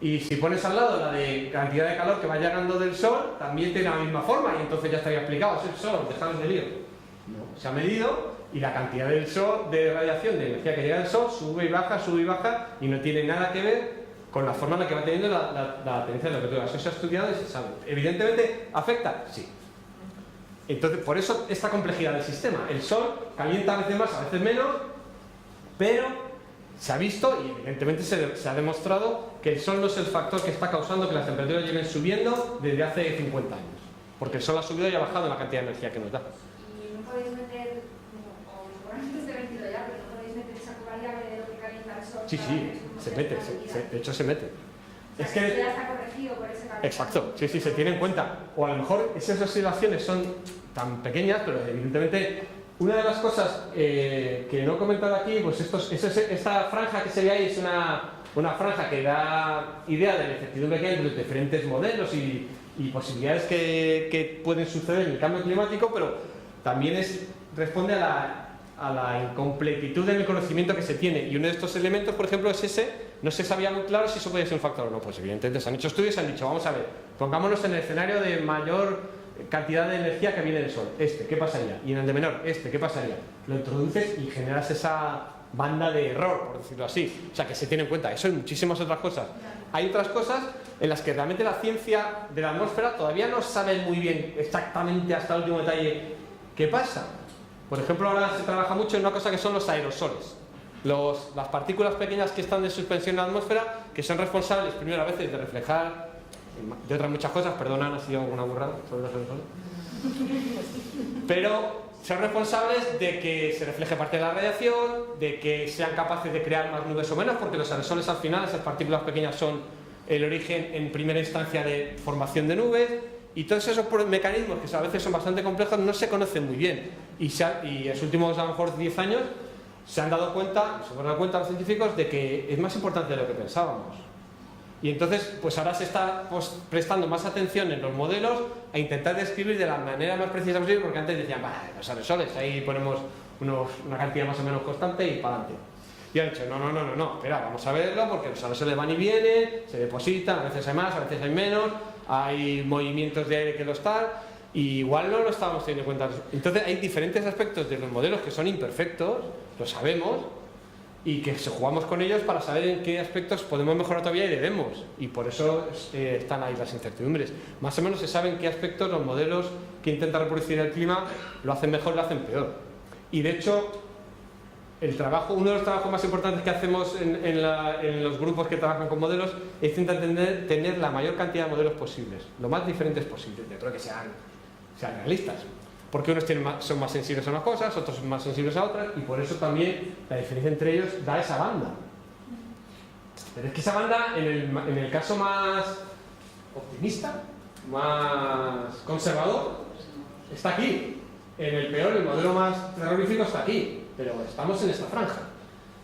y si pones al lado la de cantidad de calor que va llegando del Sol, también tiene la misma forma, y entonces ya estaría explicado, es el Sol, dejaros de lío. No, se ha medido, y la cantidad del Sol, de radiación, de energía que llega del Sol, sube y baja, y no tiene nada que ver con la forma en la que va teniendo la tendencia de la temperatura. Eso se ha estudiado y se sabe. ¿Evidentemente afecta? Sí. Entonces, por eso esta complejidad del sistema. El Sol calienta a veces más, a veces menos, pero se ha visto y evidentemente se ha demostrado que el Sol no es el factor que está causando que las temperaturas lleguen subiendo desde hace 50 años. Porque el Sol ha subido y ha bajado la cantidad de energía que nos da. ¿Y no podéis meter, o seguramente se ha metido ya, pero no podéis meter esa variable de lo que calienta el Sol? Sí, se mete, de hecho se mete. O sea, Es que que ya está corregido por ese calentamiento. exacto, sí, se tiene en cuenta. O a lo mejor esas oscilaciones son tan pequeñas, pero evidentemente una de las cosas que no he comentado aquí, pues esta franja que se ve ahí es una franja que da idea de la incertidumbre que hay entre los diferentes modelos y posibilidades que pueden suceder en el cambio climático, pero también responde a la incompletitud del conocimiento que se tiene. Y uno de estos elementos, por ejemplo, es ese. No se sabía muy claro si eso podía ser un factor o no. Pues evidentemente se han hecho estudios y han dicho, vamos a ver, pongámonos en el escenario de mayor cantidad de energía que viene del Sol. ¿Qué pasaría? Y en el de menor, ¿qué pasaría? Lo introduces y generas esa banda de error, por decirlo así. O sea, que se tiene en cuenta. Eso y muchísimas otras cosas. Hay otras cosas en las que realmente la ciencia de la atmósfera todavía no sabe muy bien exactamente hasta el último detalle qué pasa. Por ejemplo, ahora se trabaja mucho en una cosa que son los aerosoles. Las partículas pequeñas que están de suspensión en la atmósfera, que son responsables, primero a veces, de reflejar, de otras muchas cosas, perdona, ha sido alguna burrada sobre los aerosoles, pero son responsables de que se refleje parte de la radiación, de que sean capaces de crear más nubes o menos, porque los aerosoles al final, esas partículas pequeñas, son el origen en primera instancia de formación de nubes, y todos esos mecanismos que a veces son bastante complejos no se conocen muy bien, y en los últimos a lo mejor 10 años se han dado cuenta los científicos de que es más importante de lo que pensábamos. Y entonces, pues ahora se está prestando más atención en los modelos a intentar describir de la manera más precisa posible, porque antes decían, los aerosoles, ahí ponemos una cantidad más o menos constante y para adelante. Y han dicho, no, espera, vamos a verlo, porque los aerosoles van y vienen, se depositan, a veces hay más, a veces hay menos, hay movimientos de aire que los tal, y igual no lo estábamos teniendo en cuenta. Entonces hay diferentes aspectos de los modelos que son imperfectos, lo sabemos, y que jugamos con ellos para saber en qué aspectos podemos mejorar todavía y debemos, y por eso están ahí las incertidumbres. Más o menos se sabe en qué aspectos los modelos que intentan reproducir el clima lo hacen mejor o lo hacen peor. Y de hecho, uno de los trabajos más importantes que hacemos en los grupos que trabajan con modelos es intentar tener la mayor cantidad de modelos posibles, lo más diferentes posibles, dentro de que sean realistas. Porque unos son más sensibles a unas cosas, otros son más sensibles a otras, y por eso también la diferencia entre ellos da esa banda. Pero es que esa banda, en el caso más optimista, más conservador, está aquí. En el peor, el modelo más terrorífico está aquí. Pero estamos en esta franja.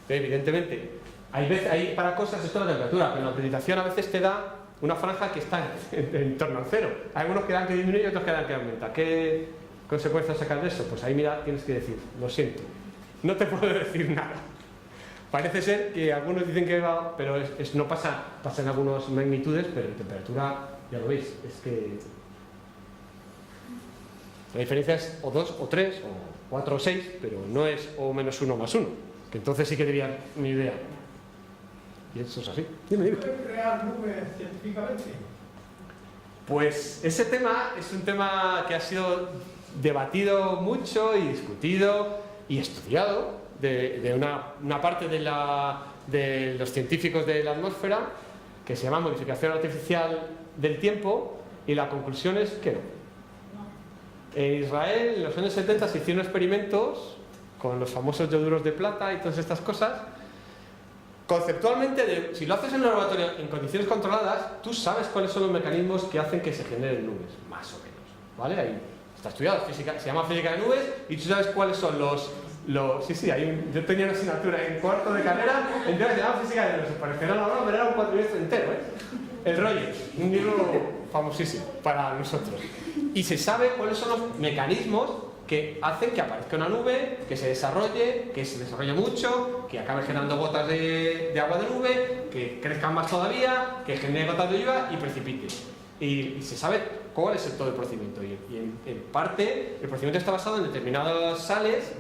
Entonces, evidentemente, hay para cosas esto de la temperatura, pero la precipitación a veces te da una franja que está en torno al cero. Hay algunos que dan que disminuye y otros que dan que aumenta. ¿Qué consecuencias sacar de eso? Pues ahí, mira, tienes que decir, lo siento, no te puedo decir nada. Parece ser que algunos dicen que va, pero no pasa en algunas magnitudes, pero en temperatura, ya lo veis, es que la diferencia es o 2 o 3 o 4 o 6, pero no es o menos 1 más 1, que entonces sí que diría mi idea. Y eso es así. Dime. ¿Puede crear nubes científicamente? Pues ese tema es un tema que ha sido debatido mucho y discutido y estudiado de una parte de los científicos de la atmósfera, que se llama modificación artificial del tiempo, y la conclusión es que no. En Israel, en los años 70, se hicieron experimentos con los famosos yoduros de plata y todas estas cosas. Conceptualmente, si lo haces en un laboratorio en condiciones controladas, tú sabes cuáles son los mecanismos que hacen que se generen nubes, más o menos, ¿vale? Ahí está estudiado, física, se llama física de nubes, y tú sabes cuáles son yo tenía una asignatura en cuarto de carrera, entonces se llama física de nubes, parecerá una broma, pero era un cuatrimestre entero, El Rogers, un libro famosísimo para nosotros. Y se sabe cuáles son los mecanismos que hacen que aparezca una nube, que se desarrolle mucho, que acabe generando gotas de agua de nube, que crezcan más todavía, que genere gotas de lluvia y precipite. Y se sabe cuál es todo el procedimiento. Y en parte, el procedimiento está basado en determinadas sales,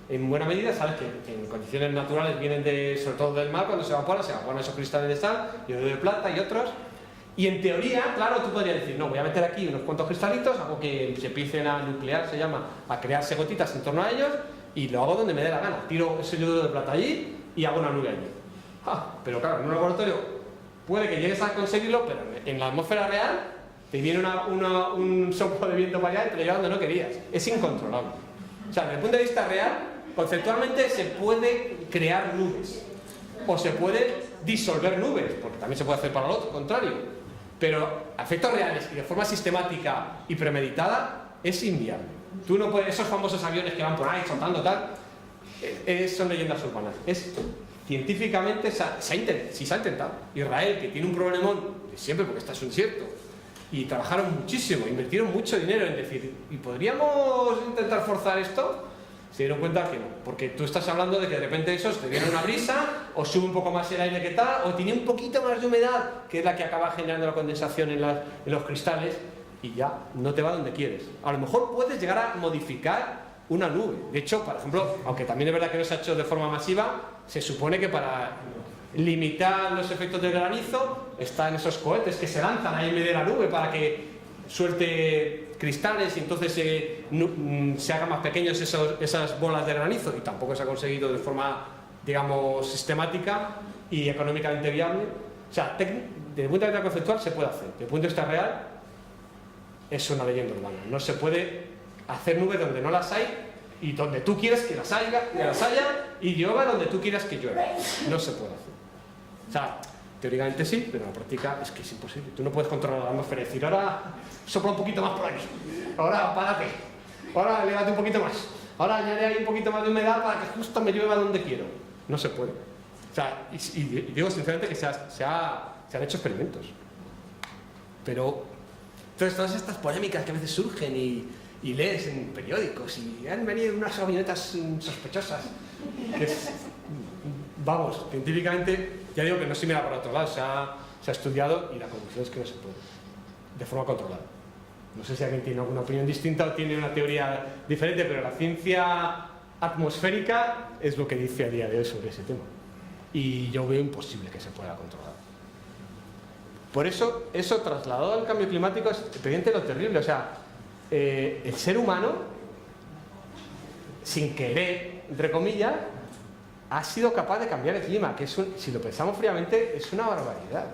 en buena medida, sales que en condiciones naturales vienen sobre todo del mar, cuando se evaporan esos cristales de sal, yodo de plata y otros. Y en teoría, claro, tú podrías decir, no, voy a meter aquí unos cuantos cristalitos, hago que se empiecen a nuclear, se llama, a crearse gotitas en torno a ellos, y lo hago donde me dé la gana. Tiro ese yodo de plata allí y hago una nube allí. Pero claro, en un laboratorio puede que llegues a conseguirlo, pero en la atmósfera real te viene un soplo de viento para allá y te lo lleva donde no querías. Es incontrolable. O sea, desde el punto de vista real, conceptualmente se puede crear nubes, o se puede disolver nubes, porque también se puede hacer para lo contrario. Pero a efectos reales y de forma sistemática y premeditada es inviable. Tú no puedes, esos famosos aviones que van por ahí soltando tal, son leyendas urbanas. Científicamente sí se ha intentado. Israel, que tiene un problemón de siempre porque está en su desierto, y trabajaron muchísimo, invirtieron mucho dinero en decir, ¿y podríamos intentar forzar esto? Se dieron cuenta que no, porque tú estás hablando de que de repente eso te viene una brisa, o sube un poco más el aire que tal, o tiene un poquito más de humedad, que es la que acaba generando la condensación en los cristales, y ya no te va donde quieres. A lo mejor puedes llegar a modificar una nube. De hecho, por ejemplo, aunque también es verdad que no se ha hecho de forma masiva, se supone que para limitar los efectos del granizo están esos cohetes que se lanzan ahí en medio de la nube para que suelte cristales y entonces se hagan más pequeños esas bolas de granizo, y tampoco se ha conseguido de forma, digamos, sistemática y económicamente viable. O sea, desde el punto de vista conceptual se puede hacer, desde el punto de vista real es una leyenda urbana. No se puede hacer nubes donde no las hay y donde tú quieres que las haya y llueva donde tú quieras que llueva. No se puede hacer. O sea, teóricamente sí, pero en la práctica es que es imposible. Tú no puedes controlar la atmósfera y decir, ahora sopla un poquito más por aquí, ahora párate, ahora elevate un poquito más, ahora añade ahí un poquito más de humedad para que justo me llueva donde quiero. No se puede. O sea, y digo sinceramente que se han hecho experimentos. Pero entonces todas estas polémicas que a veces surgen y lees en periódicos y han venido unas avionetas sospechosas, que vamos, científicamente, ya digo que no se mira para otro lado, se ha estudiado y la conclusión es que no se puede, de forma controlada. No sé si alguien tiene alguna opinión distinta o tiene una teoría diferente, pero la ciencia atmosférica es lo que dice a día de hoy sobre ese tema. Y yo veo imposible que se pueda controlar. Por eso, eso trasladado al cambio climático es evidente lo terrible. O sea, el ser humano, sin querer, entre comillas, ha sido capaz de cambiar el clima, que es si lo pensamos fríamente, es una barbaridad.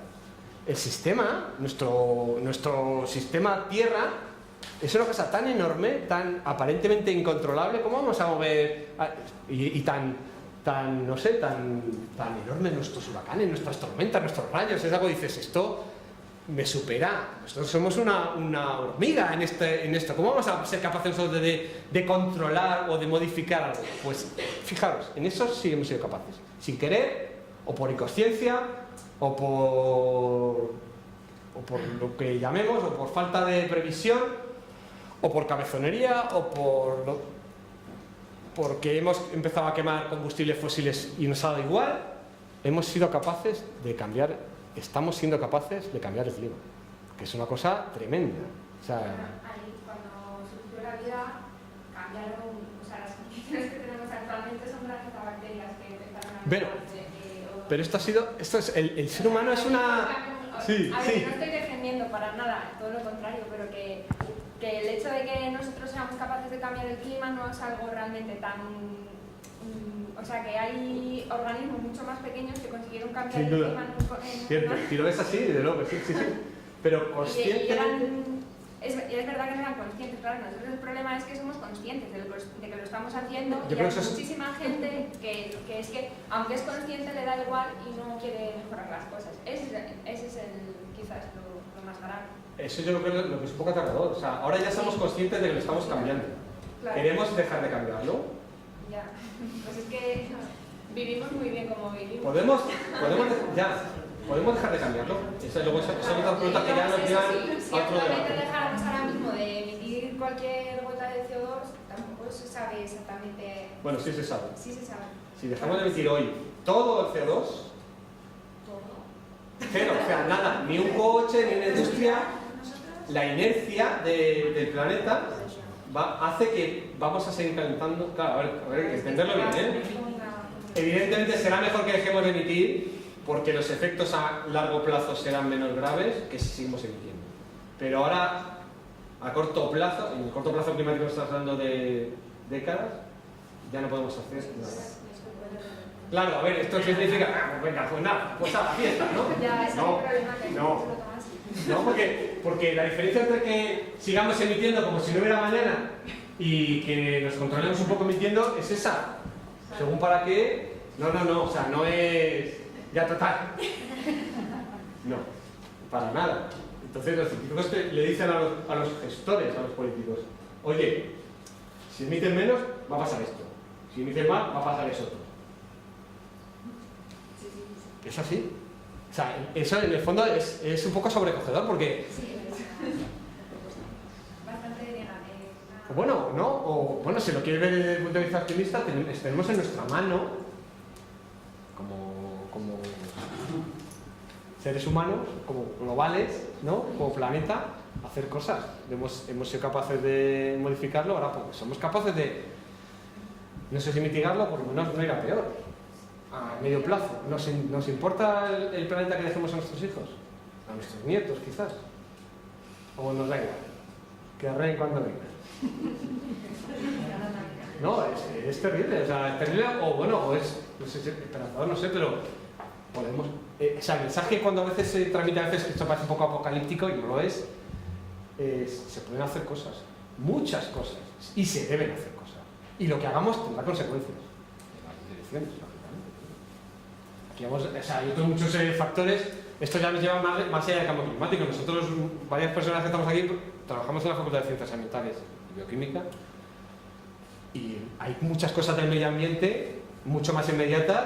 El sistema, nuestro sistema Tierra, es una cosa tan enorme, tan aparentemente incontrolable. ¿Cómo vamos a mover y tan enormes nuestros huracanes, nuestras tormentas, nuestros rayos? Es algo, dices, esto me supera. Nosotros somos una hormiga en esto. ¿Cómo vamos a ser capaces nosotros de controlar o de modificar algo? Pues fijaros, en eso sí hemos sido capaces. Sin querer, o por inconsciencia, o por lo que llamemos, o por falta de previsión, o por cabezonería, o porque hemos empezado a quemar combustibles fósiles y nos ha dado igual, hemos sido capaces de cambiar, estamos siendo capaces de cambiar el clima, que es una cosa tremenda. O sea, ahí, cuando surgió la vida, cambiaron, o sea, las condiciones que tenemos actualmente son gracias a bacterias que empezaron a... Bueno, pero esto es el ser humano es una... Sí, a ver, sí. no estoy defendiendo para nada, todo lo contrario, pero que el hecho de que nosotros seamos capaces de cambiar el clima no es algo realmente tan... o sea, que hay organismos mucho más pequeños que consiguieron cambiar el clima en Cierto, si lo ves así, desde luego, sí. Pero conscientemente... Es verdad que no eran conscientes, claro. Nosotros el problema es que somos conscientes de que lo estamos haciendo. Yo y hay creo que muchísima gente que es que, aunque es consciente, le da igual y no quiere mejorar las cosas. Ese es quizás lo más grave. Eso yo creo que es lo que es un poco aterrador. O sea, ahora ya somos conscientes de que lo estamos cambiando. Claro. Queremos dejar de cambiarlo. Ya. Pues es que vivimos muy bien como vivimos. Podemos dejar de cambiarlo. Luego son otras preguntas que ya nos llevan Si a otro actualmente debate. dejáramos ahora mismo de emitir cualquier gota de CO2, tampoco se sabe exactamente. Bueno, sí se sabe. Sí se sabe. Si dejamos de emitir hoy todo el CO2, Todo. cero, o sea, nada, ni un coche, ni una industria, la inercia del planeta hace que vamos a seguir calentando. Claro, a ver, entenderlo bien, ¿eh? Evidentemente será mejor que dejemos de emitir, porque los efectos a largo plazo serán menos graves que si seguimos emitiendo. Pero ahora, a corto plazo, en el corto plazo climático estamos hablando de décadas, ya no podemos hacer nada. Claro, a ver, esto significa, pues venga, pues nada, pues a la fiesta, ¿no? Ya, ese es el problema, que no. se lo toman así. No, porque la diferencia entre que sigamos emitiendo como si no hubiera mañana y que nos controlemos un poco emitiendo es esa. Según para qué, no, o sea, no es ya total. No, para nada. Entonces los científicos le dicen a los gestores, a los políticos, oye, si emiten menos, va a pasar esto. Si emiten más, va a pasar eso otro. Es así. O sea, eso en el fondo es un poco sobrecogedor porque... Sí, bastante negativo. Bueno, si lo quieres ver desde el punto de vista optimista, tenemos en nuestra mano, como seres humanos, como globales, ¿no? Como planeta, hacer cosas. Hemos sido capaces de modificarlo, ahora pues somos capaces de No sé si mitigarlo, por lo menos no irá peor. A medio plazo. ¿Nos importa el planeta que dejemos a nuestros hijos? A nuestros nietos, quizás. O nos da igual. Que arreglen cuando vengan. No, es terrible. O sea, es terrible o es, no sé, esperanzador, no sé, pero podemos... o sea, el mensaje cuando a veces se transmite, a veces esto parece un poco apocalíptico y no lo es, se pueden hacer cosas, muchas cosas, y se deben hacer cosas. Y lo que hagamos tendrá consecuencias en las direcciones, lógicamente. Aquí vamos, o sea, hay otros muchos factores. Esto ya nos lleva más allá del cambio climático. Nosotros, varias personas que estamos aquí, trabajamos en la Facultad de Ciencias Ambientales y Bioquímica, y hay muchas cosas del medio ambiente mucho más inmediatas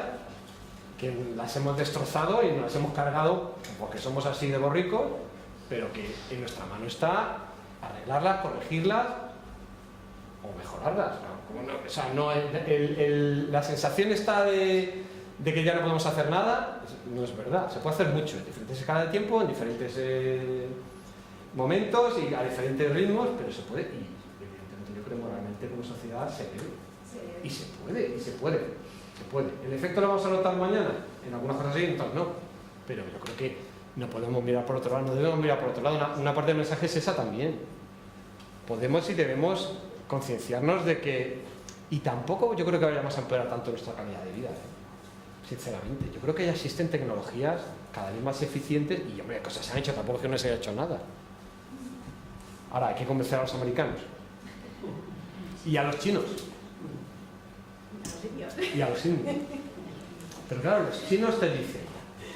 que las hemos destrozado y nos las hemos cargado porque somos así de borricos, pero que en nuestra mano está arreglarlas, corregirlas o mejorarlas. O sea, no, la sensación está de que ya no podemos hacer nada, no es verdad. Se puede hacer mucho en diferentes escalas de tiempo, en diferentes momentos y a diferentes ritmos, pero se puede. Y evidentemente yo creo moralmente como sociedad se debe. Y se puede. ¿El efecto lo vamos a notar mañana? En algunas cosas sí, en otras no. Pero yo creo que no podemos mirar por otro lado, no debemos mirar por otro lado. Una parte del mensaje es esa también. Podemos y debemos concienciarnos de que... Y tampoco yo creo que vayamos a empeorar tanto nuestra calidad de vida, sinceramente. Yo creo que ya existen tecnologías cada vez más eficientes y, hombre, cosas se han hecho, tampoco es que no se haya hecho nada. Ahora, hay que convencer a los americanos. Y a los chinos. Y a los indios. Pero claro, los chinos te dicen,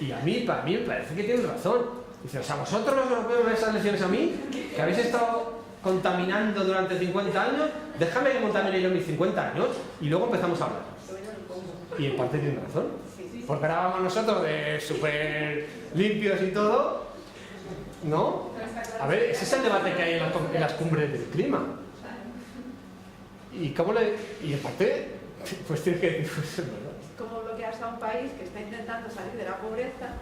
y para mí me parece que tienen razón. Dicen, o sea, vosotros los europeos me esas lecciones a mí, que habéis estado contaminando durante 50 años, déjame que contamine yo mis 50 años y luego empezamos a hablar. Y en parte tienen razón. Porque ahora vamos nosotros de súper limpios y todo, ¿no? A ver, ese es el debate que hay en las cumbres del clima. Y en parte, pues tienes que decir, pues es verdad. ¿Cómo bloqueas a un país que está intentando salir de la pobreza?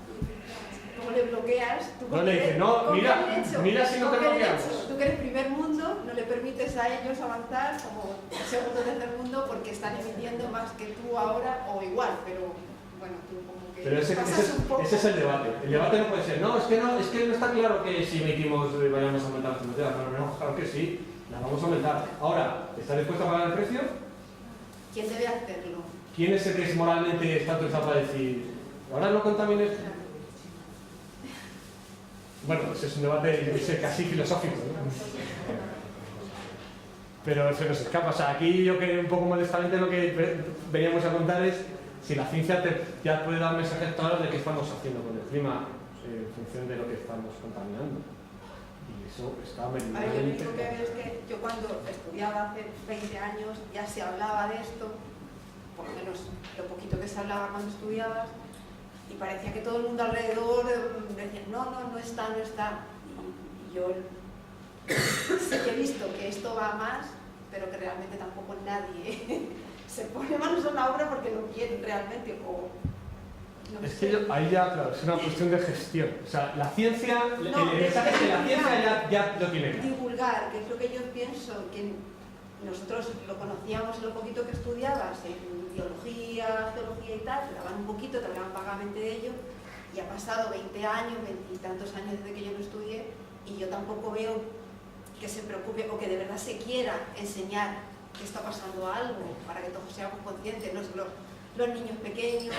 ¿Cómo le bloqueas? No le dices, no, mira si no te bloqueamos. Tú que eres primer mundo, no le permites a ellos avanzar como segundo o tercer mundo porque están emitiendo más que tú ahora o igual, pero bueno, tú como que... Pero ese es el debate. El debate no puede ser, no, es que no está claro que si emitimos vayamos a aumentar las temperaturas. No, claro que sí, las vamos a aumentar. Ahora, ¿estás dispuesto a pagar el precio? ¿Quién debe hacerlo? ¿Quién es el que moralmente está autorizado para decir, ahora no contamines? Bueno, pues es un debate casi filosófico, ¿no? Pero se nos escapa. O sea, aquí yo que un poco modestamente lo que veníamos a contar es si la ciencia ya puede dar mensajes claros de qué estamos haciendo con el clima en función de lo que estamos contaminando. Y eso está meridianamente... Yo lo que veo es que yo cuando estudiaba hace 20 años ya se hablaba de esto, por lo menos lo poquito que se hablaba cuando estudiabas, y parecía que todo el mundo alrededor decía, no está. Y yo sé que he visto que esto va más, pero que realmente tampoco nadie se pone manos a la obra porque lo quieren realmente. No es sé. que ahí ya, claro, es una cuestión de gestión. O sea, la ciencia, el mensaje es que la ciencia ya lo tiene claro. Divulgar, que es lo que yo pienso, que nosotros lo conocíamos en lo poquito que estudiabas, en biología, geología y tal, te daban un poquito, te hablaban vagamente de ello, y ha pasado 20 años, 20 y tantos años desde que yo lo estudié, y yo tampoco veo que se preocupe o que de verdad se quiera enseñar que está pasando algo, para que todos seamos conscientes, no solo los niños pequeños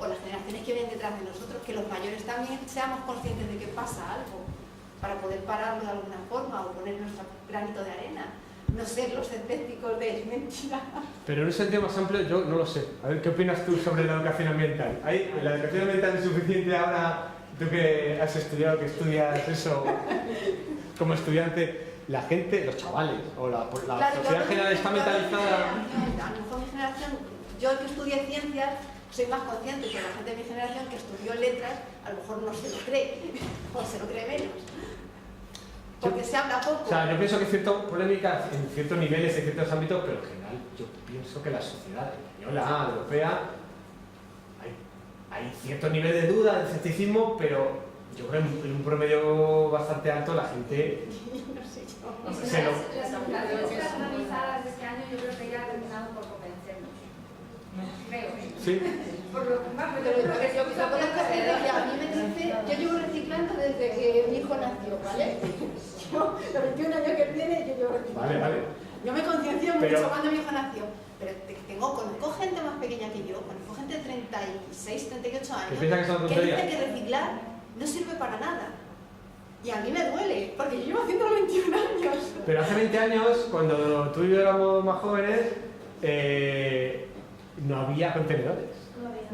o las generaciones que vienen detrás de nosotros, que los mayores también seamos conscientes de que pasa algo, para poder pararlo de alguna forma o poner nuestro granito de arena. No ser los escépticos de es mentira. Pero en un sentido más amplio, yo no lo sé. A ver, ¿qué opinas tú sobre la educación ambiental? ¿La educación ambiental es suficiente ahora, tú que has estudiado, que estudias eso como estudiante? La gente, los chavales, o la sociedad en general está mentalizada... A lo mejor mi generación, yo que estudié ciencias, soy más consciente que la gente de mi generación que estudió letras, a lo mejor no se lo cree, o se lo cree menos. Porque se habla poco. O sea, yo pienso que hay cierta polémica en ciertos niveles, en ciertos ámbitos, pero en general yo pienso que la sociedad española, europea, hay cierto nivel de duda, de escepticismo, pero yo creo que en un promedio bastante alto la gente... No sé yo. Las organizadas de este año yo creo que ya ha terminado por convencernos. Creo. Sí. Por lo que más me Pero yo conozco gente que a mí me dice, yo llevo reciclando desde que mi hijo nació, ¿vale? Yo, los 21 años que tiene, yo llevo reciclando. Vale. Yo me conciencié Pero- mucho cuando mi hijo nació. Pero conozco gente más pequeña que yo, conozco gente de 36, 38 años, ¿Que piensa que es una que tontería? dice que reciclar no sirve para nada. Y a mí me duele, porque yo llevo haciendo 21 años. Pero hace 20 años, cuando tú y yo éramos más jóvenes, no había contenedores.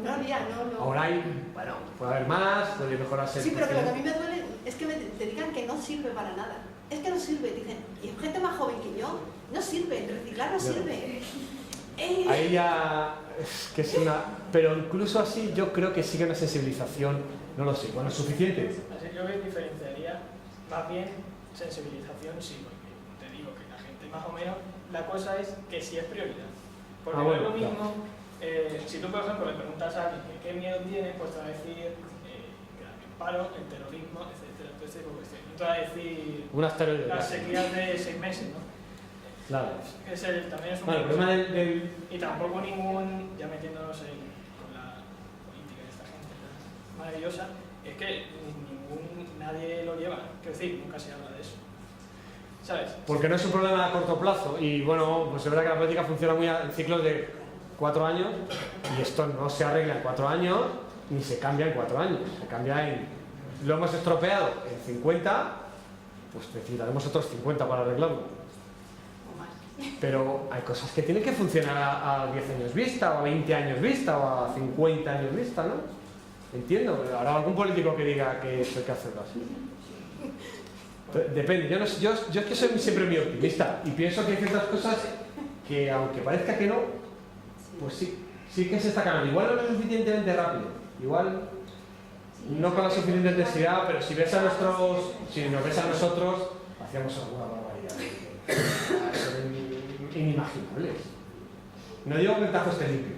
No había, no. Ahora hay, bueno, puede haber más, puede mejorarse. el Sí, pero que lo que a funcionamiento. mí me duele es que te digan que no sirve para nada. Es que no sirve, dicen, y es gente más joven que yo, no sirve, reciclar no Ya. sirve. Ahí ya es que es una... Pero incluso así yo creo que sigue una sensibilización, no lo sé, bueno, suficiente. Así yo diferenciaría más bien sensibilización, sí, porque te digo que la gente más o menos, la cosa es que sí es prioridad. Porque Ah, no bueno, es lo mismo, si tú por ejemplo le preguntas a alguien que qué miedo tiene, pues te va a decir que el paro, el terrorismo, etcétera, todo ese tipo de cuestiones. No te va a decir Unas tareas. las sequías de 6 meses, ¿no? Claro. También es un Bueno, el problema del... Y tampoco ningún, ya metiéndonos con la política de esta gente tan maravillosa, es que nadie lo lleva, quiero decir, nunca se habla de eso. ¿Sabes? Porque no es un problema a corto plazo y bueno, pues es verdad que la política funciona muy en ciclos de 4 años y esto no se arregla en 4 años ni se cambia en 4 años, se cambia en... Lo hemos estropeado en 50, pues necesitaremos otros 50 para arreglarlo. Pero hay cosas que tienen que funcionar a 10 años vista, o a 20 años vista, o a 50 años vista, ¿no? Entiendo, habrá algún político que diga que esto hay que hacerlo así. Depende, yo es que soy siempre muy optimista y pienso que hay ciertas cosas que aunque parezca que no, pues sí que se está cambiando. Igual no es suficientemente rápido, igual no con la suficiente intensidad, pero si nos ves a nosotros, hacíamos alguna barbaridad. Son inimaginables. No digo que el Tajo esté limpio,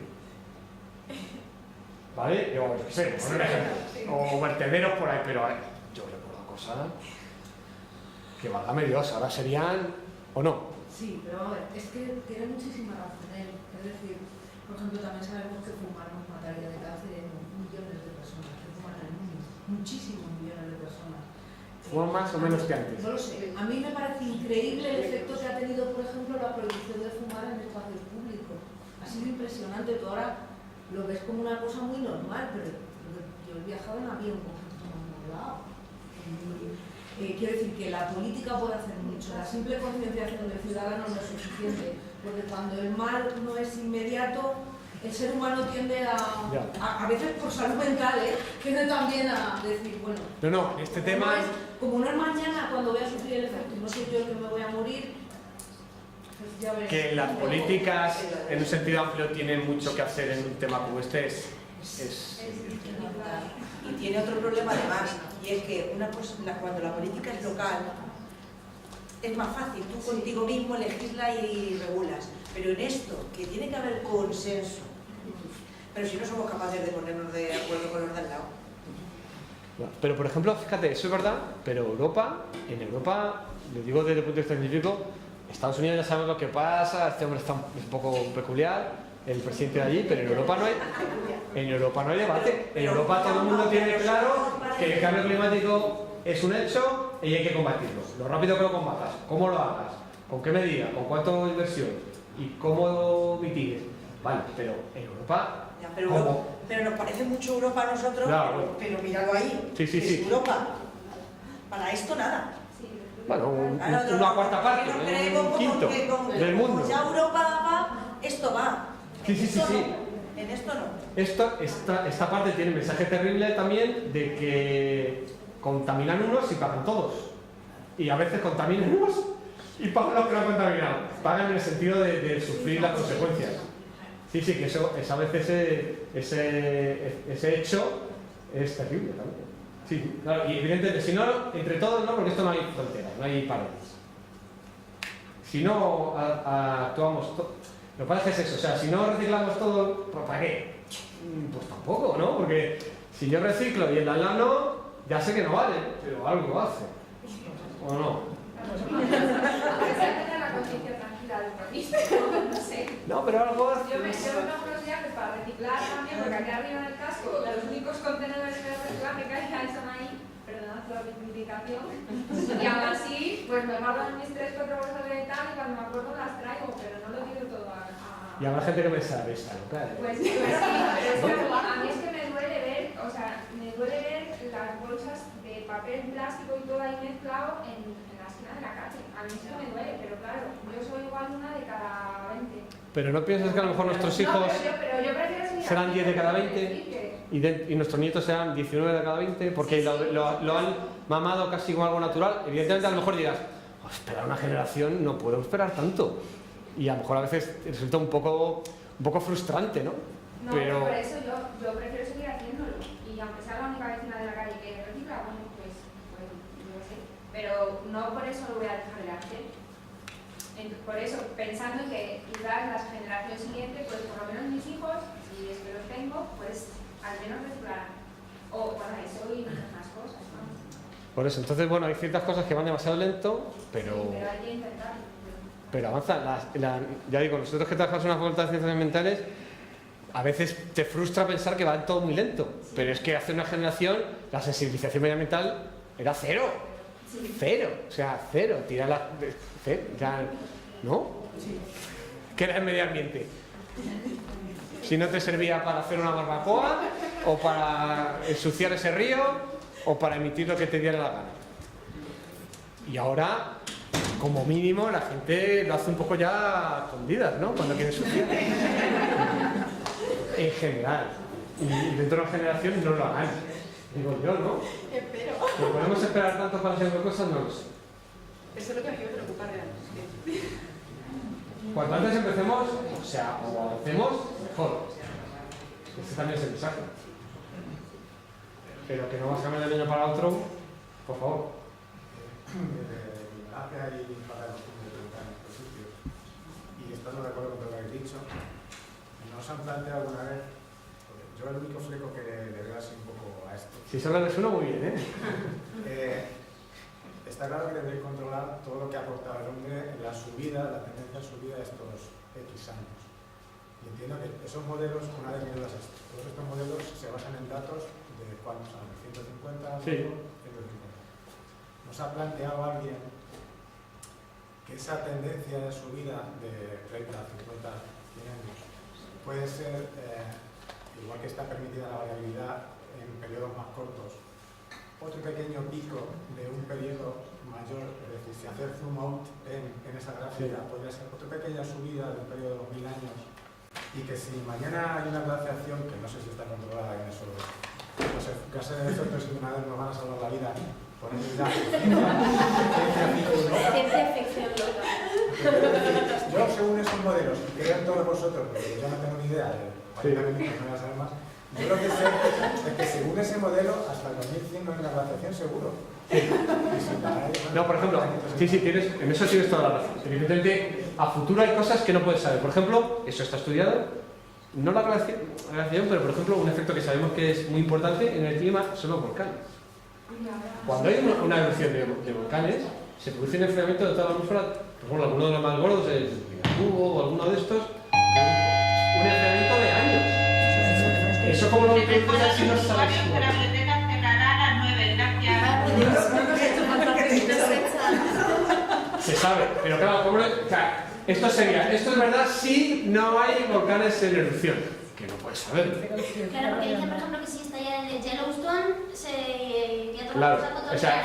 ¿vale? Yo qué sé, por un ejemplo, o vertederos por ahí, pero yo recuerdo cosas que válgame Dios, ahora serían o no. Sí, pero a ver, es que tiene muchísima razón él. Es decir, por ejemplo, también sabemos que fumar nos mataría de cáncer a millones de personas, que fuman al mundo, muchísimos millones de personas. ¿Fuman más o menos que antes? No lo sé. A mí me parece increíble el efecto que ha tenido, por ejemplo, la prohibición de fumar en espacios públicos. Ha sido impresionante. Tú ahora lo ves como una cosa muy normal, pero yo he viajado en avión con gente tomando al lado. Quiero decir que la política puede hacer mucho, la simple concienciación del ciudadano no es suficiente, porque cuando el mal no es inmediato, el ser humano tiende a veces por salud mental, tiende también a decir, bueno, No, este tema es... Como no es mañana cuando voy a sufrir el efecto, no soy yo el que me voy a morir, pues ya veré. Que las políticas, en un sentido amplio, tienen mucho que hacer en un tema como este Y tiene otro problema además, y es que una cosa, cuando la política es local, es más fácil, tú contigo mismo legislas y regulas, pero en esto, que tiene que haber consenso, pero si no somos capaces de ponernos de acuerdo con los de al lado. Pero, por ejemplo, fíjate, eso es verdad, pero en Europa, lo digo desde el punto de vista científico, Estados Unidos ya sabemos lo que pasa, este hombre está un poco peculiar, el presidente de allí, pero en Europa no hay debate. En Europa todo el mundo tiene claro que el cambio climático es un hecho y hay que combatirlo. Lo rápido que lo combatas, cómo lo hagas, con qué medida, con cuánto inversión y cómo mitigues. Vale, pero en Europa... Ya, pero nos parece mucho Europa a nosotros, Claro, bueno. pero míralo ahí, Sí, es Europa. Para esto nada. Bueno, Claro, una cuarta parte, nos creemos un como quinto que del mundo. como ya Europa va, esto va. Sí. En esto no. Esta parte tiene un mensaje terrible también de que contaminan unos y pagan todos. Y a veces contaminan unos y pagan los que no han contaminado. Pagan en el sentido de sufrir las consecuencias. Sí, que eso a veces ese hecho es terrible también. Sí, claro, y evidentemente, si no, entre todos no, porque esto no hay fronteras, no hay paredes. Si no actuamos, lo que pasa es eso, o sea, si no reciclamos todo, ¿para qué? Pues tampoco, ¿no? Porque si yo reciclo y el de al lado no, ya sé que no vale, pero algo hace. ¿O no? Pensar tener la conciencia tranquila del mismo, no sé. No, pero algo hace. Yo me tomo unos viajes para reciclar también, porque aquí arriba en el casco los únicos contenedores de reciclaje que hay son ahí, perdonad la simplificación, y aún así, pues me guardan mis 3-4 bolsas de tal y cuando me acuerdo las traigo, pero no lo tiro todo a... Y habrá gente que me sabe esta, ¿no? Claro. Pues sí, pero es que a mí es que me duele ver, o sea, me duele ver las bolsas de papel plástico y todo ahí mezclado en la esquina de la calle. A mí es que me duele, pero claro, yo soy igual una de cada 20. Pero ¿no piensas que a lo mejor nuestros hijos pero yo prefiero seguir serán así, 10 de cada 20 que- y nuestros nietos serán 19 de cada 20? Porque lo han mamado casi como algo natural. Evidentemente a lo mejor dirás, oh, esperar una generación, no puedo esperar tanto. Y a lo mejor a veces resulta un poco frustrante, ¿no? No, pero por eso yo prefiero seguir haciéndolo. Y aunque sea la única vecina de la calle que recicla, bueno, pues yo sé. Pero no por eso lo voy a dejar de hacer. Por eso, pensando en que quizás la generación siguiente, pues por lo menos mis hijos, si es que los tengo, pues al menos reciclarán. O bueno, eso y muchas más cosas, ¿no? por eso, entonces, bueno, hay ciertas cosas que van demasiado lento, pero hay que intentarlo. pero avanza. Ya digo, nosotros que trabajamos en una facultad de ciencias ambientales, a veces te frustra pensar que va todo muy lento, pero es que hace una generación la sensibilización medioambiental era cero. Cero, o sea, cero. Tirar la... Cero, ya, ¿no? ¿Qué era el medio ambiente? Si no te servía para hacer una barbacoa, o para ensuciar ese río, o para emitir lo que te diera la gana. Y ahora, como mínimo, la gente lo hace un poco ya a escondidas, ¿no? Cuando quiere ensuciar. En general. Y dentro de una generación no lo hagan. Digo yo, ¿no? Espero. ¿Que podemos esperar tanto para hacer cosas? No lo sé. Eso es lo que a mí me preocupa realmente. Cuanto antes empecemos, o sea, o avancemos, mejor. Este también es el mensaje. Pero que no vas a cambiar de un año para otro, por favor. Hace ahí para los puntos de preguntar en estos sitios. Y estando de acuerdo con todo lo que habéis dicho, ¿nos han planteado alguna vez? Porque yo el único fleco que le veo así un poco a esto. Si solo les suena muy bien, Está claro que debería controlar todo lo que ha aportado el hombre en la subida, la tendencia a subida de estos X años. Y entiendo que esos modelos, una vez miradas esto, todos estos modelos se basan en datos de cuántos años, 150, Sí. 150. ¿Nos ha planteado alguien que esa tendencia de subida de 30, 50, 100 años puede ser, igual que está permitida la variabilidad en periodos más cortos, otro pequeño pico de un periodo mayor, es decir, si hacer zoom out en esa gráfica podría ser otra pequeña subida de un periodo de 2000 años, y que si mañana hay una glaciación, que no sé si está controlada en eso, los gases de efecto invernadero nos van a salvar la vida, poner ya Ciencia ficción loca. yo según esos modelos, y crean todos vosotros, porque yo no tengo ni idea, no voy a saber más. Yo lo que sé es que según ese modelo, hasta el 2100 no hay una glaciación seguro. No, por ejemplo, sí, en eso tienes toda la razón. Evidentemente, a futuro hay cosas que no puedes saber. Por ejemplo, eso está estudiado, no la glaciación, pero por ejemplo, un efecto que sabemos que es muy importante en el clima son los volcanes. Cuando hay una erupción de volcanes, se produce un enfriamiento de toda la atmósfera. Por ejemplo, alguno de los más gordos, el Pinatubo o alguno de estos, un enfriamiento de años. Eso como lo introduces así no sabes. La biblioteca cerrará a las 9, gracias. Se sabe, pero claro, esto es verdad si no hay volcanes en erupción, que no puedes saber. Claro, porque dice, por ejemplo, que si está en Yellowstone, ya Claro, todo o sea,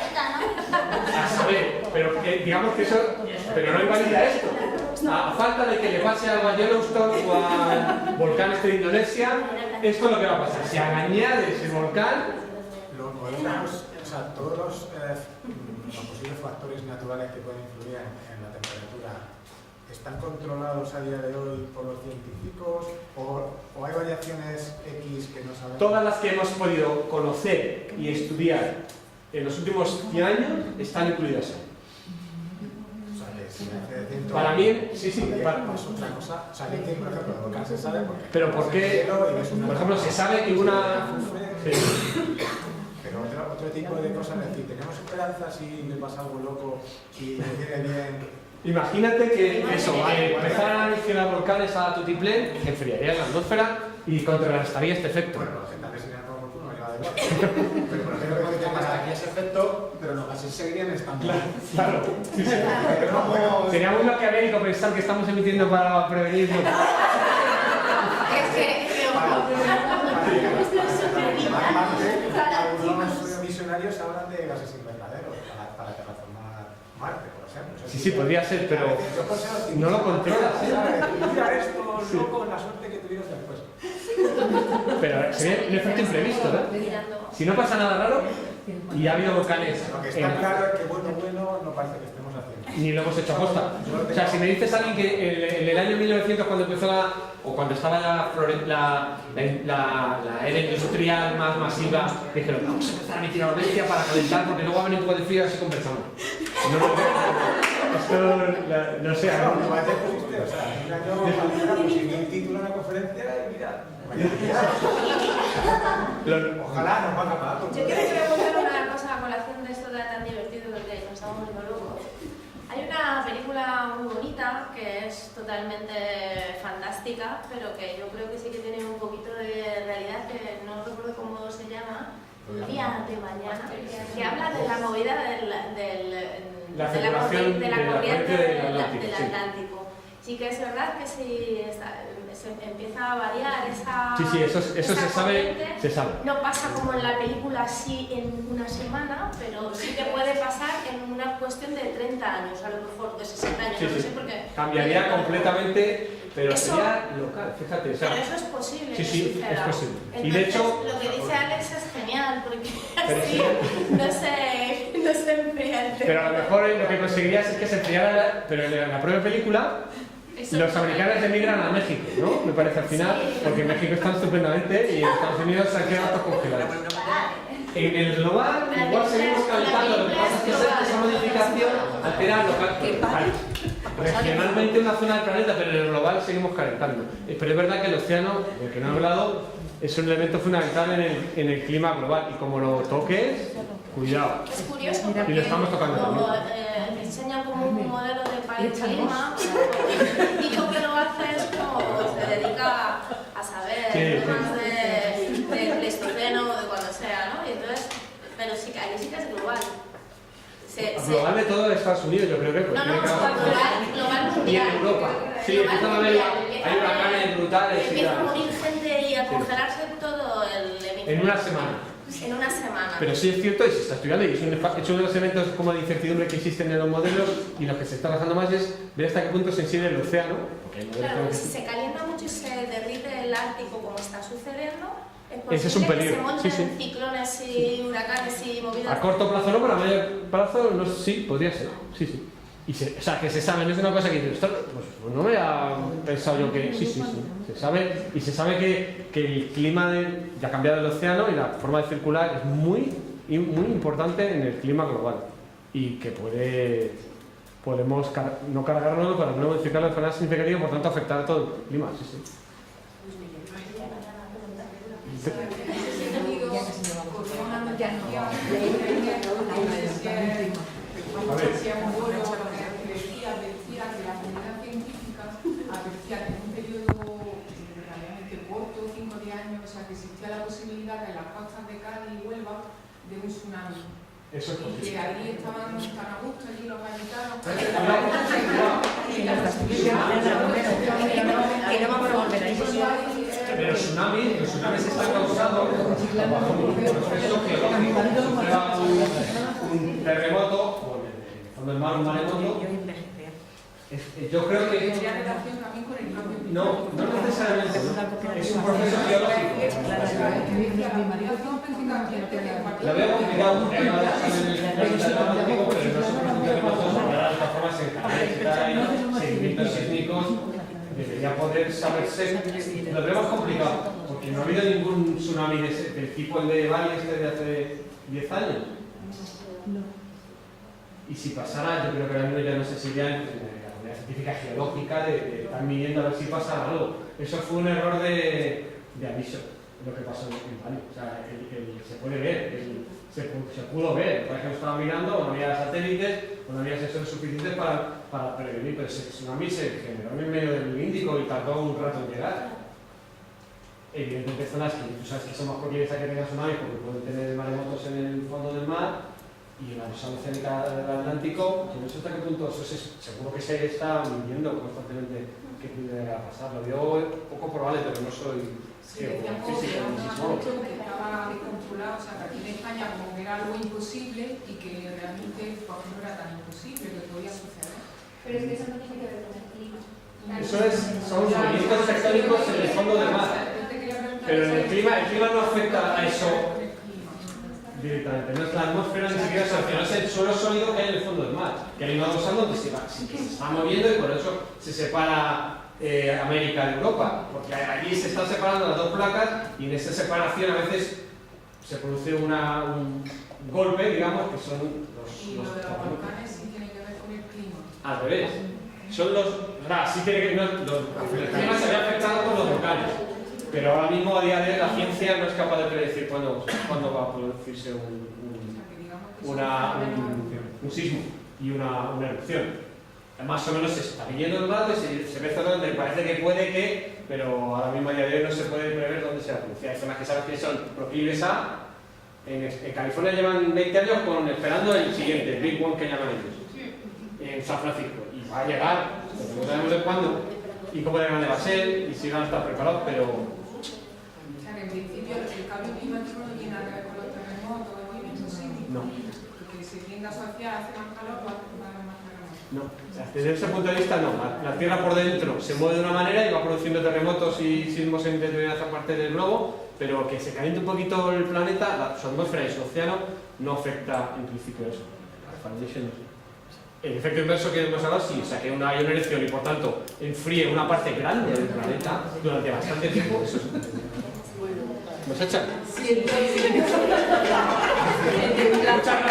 ¿no? a saber, pero digamos que eso, pero no invalida esto. A falta de que le pase algo a Yellowstone o a volcanes de Indonesia, esto es lo que va a pasar. Si añades el volcán, los modelos, o sea, todos los posibles factores naturales que pueden influir en la temperatura, ¿están controlados a día de hoy por los científicos o hay variaciones X que no sabemos? todas las que hemos podido conocer y estudiar en los últimos 100 años están incluidas ahí. Para mí, sí, para... Es otra cosa. O sea, que, por ejemplo, el volcán se sabe porque... Pero ¿por qué? Por ejemplo, se sabe que una... Sí. Pero otro tipo de cosas, es decir, tenemos esperanza si le pasa algo loco y le viene bien Imagínate que eso, empezaran a emisionar volcanes a tutiplén, enfriaría la atmósfera y contrarrestaría este efecto. Bueno, la gente sería todo por culo, me da igual. Pero por ejemplo, cuando tengas aquí ese efecto, pero los gases seguirían estando. Claro. Sí, sí. Sería muy maquiavélico pensar que estamos emitiendo para prevenirlo. Algunos visionarios hablan de gases invernaderos para terraformar Marte, por ejemplo. Sí, podría ser, pero no lo controlas. Mira esto, loco, la suerte que tuvieron después. Pero sería un efecto imprevisto, ¿no? Si no pasa nada raro y ha habido volcanes. Lo que está claro es que bueno no parece que estemos haciendo. Ni lo hemos hecho a posta. O sea, si me dices a alguien que en el año 1900, cuando empezó o cuando estaba la era industrial más masiva, dijeron, vamos a empezar a emitir la bestia para calentar porque luego va a venir un poco de frío y así conversamos. Esto, no sé. O sea, un año conseguí un título en una conferencia y mira, ojalá nos van a pagar. Yo quiero preguntar una cosa a colación de esto de tan divertido porque nos estamos volviendo locos. Hay una película muy bonita que es totalmente fantástica, pero que yo creo que sí que tiene un poquito de realidad, que no recuerdo cómo se llama, El día de mañana, que habla de la movida de la corriente del Atlántico. Sí que es verdad que si se empieza a variar esa Sí, eso se sabe. No pasa como en la película así en una semana, pero sí que puede pasar en una cuestión de 30 años, a lo mejor de 60 años, no sé por qué. Cambiaría completamente, pero eso, sería local, fíjate. O sea, pero eso es posible. Sí, es posible. Entonces, y de hecho, lo que dice Alex es genial, porque así no se enfría el tema. Pero a lo mejor lo que conseguirías es que se enfriara, pero en la propia película. Los americanos emigran a México, ¿no? Me parece al final, porque en México están estupendamente y en Estados Unidos se han quedado todos congelados. En el global, igual seguimos calentando, lo que pasa es que esa modificación altera regionalmente una zona del planeta, pero en el global seguimos calentando. Pero es verdad que el océano, del que no he hablado, es un elemento fundamental en el clima global y como lo toques, cuidado. Es curioso y lo estamos tocando como también. enseñan como un modelo de paleoclima y lo que lo hace es como se dedica a saber temas del Pleistoceno o de cuando sea, ¿no? Y entonces, pero sí que ahí sí que es global. Global de todo Estados Unidos, yo creo que no, global mundial. Y en Europa. Sí, empiezan a ver, hay huracanes brutales. Empieza a morir gente y a congelarse todo el hemisferio. En una semana. En una semana. Pero sí es cierto y se está estudiando y es uno de los elementos como de incertidumbre que existen en los modelos y lo que se está trabajando más es ver hasta qué punto es sensible el océano. Claro, si se calienta mucho y se derrite el Ártico como está sucediendo, ese es un peligro. Que se monten ciclones y huracanes y movidas. A corto plazo no, pero a medio plazo no, sí, podría ser. Sí. Y o sea, que se sabe, no es una cosa que dices, pues no me había pensado yo que... Sí, se sabe, y se sabe que el clima ya ha cambiado el océano y la forma de circular es muy importante en el clima global y que podemos no cargarlo para no modificarlo de forma significativa y por tanto afectar a todo el clima. Sí. Decía que la comunidad científica advertía que en un periodo relativamente corto, 5 o 10 años, o sea, que existía la posibilidad que en las costas de Cádiz y Huelva de un tsunami. Eso es posible. Y que ahí estaban tan a gusto allí los gaditanos. Pero los tsunamis están causados bajo un proceso geológico. Un terremoto, o en el fondo del mar un maremoto. Yo creo que... ¿Tendría relación también con el cambio climático? No necesariamente. Es un proceso geológico. Lo veo complicado. Pero no es un seguimientos sísmicos. Debería poder saberse. Lo vemos complicado. Porque no ha habido ningún tsunami del tipo el de Bali de hace 10 años. Y si pasara, yo creo que ahora mismo ya no sé si ya la científica geológica de estar midiendo a ver si pasa algo. Eso fue un error de aviso. lo que pasó en Bali. O sea, se puede ver, se pudo ver. Por ejemplo, estaba mirando, no había satélites, no había sensores suficientes para prevenir, pero ese tsunami se generó en medio del Índico y tardó un rato en llegar. Evidentemente, zonas que tú sabes que son más propensas a que tengan tsunamis porque pueden tener maremotos en el fondo del mar y en la zona oceánica del Atlántico, yo no sé hasta qué punto, eso seguro que se está midiendo constantemente que pudiera pasar. Lo veo poco probable, pero no soy decíamos que era un asunto que estaba descontrolado, o sea, que aquí en España como que era algo imposible y que realmente pues, no era tan imposible, que podía suceder. Pero es que eso no tiene que ver con el clima. Son movimientos tectónicos en el fondo del mar. Pero el clima no afecta a eso directamente. No es la atmósfera ni siquiera, sino es el suelo sólido que hay en el fondo del mar. Que hay una dorsal donde se está moviendo y por eso se separa América de Europa. Porque allí se están separando las dos placas y en esa separación a veces se produce un golpe, digamos, que son ¿Y lo de los volcanes sí tiene que ver con el clima? Al revés. Son los... sí tiene que... el clima se ve afectado por los volcanes. Pero ahora mismo, a día de hoy, la ciencia no es capaz de predecir cuándo va a producirse un sismo y una erupción. Más o menos se está viniendo el lado y se ve zonas donde parece que puede que, pero ahora mismo a día de hoy no se puede prever dónde se va a producir. Hay zonas que sabes que son proclives a... En California llevan 20 años esperando el siguiente, el Big One que llaman ellos, en San Francisco. Y va a llegar, no sabemos de cuándo y cómo de grande va a ser y si van a estar preparados, pero... O sea, que en principio el cambio climático no tiene nada que ver con los terremotos, los movimientos sísmicos. No. Porque si tiende a asociar, hace más calor, va a haber más terremotos. No, o sea, desde ese punto de vista no. La Tierra por dentro se mueve de una manera y va produciendo terremotos y sismos en determinadas partes del globo, pero que se caliente un poquito el planeta, su atmósfera y su océano no afecta en principio eso. El efecto inverso que hemos hablado, sí, o sea, que hay una erección y por tanto enfríe una parte grande del planeta durante bastante tiempo, eso es. ¿Nos echan? Sí, entonces... Muchas gracias.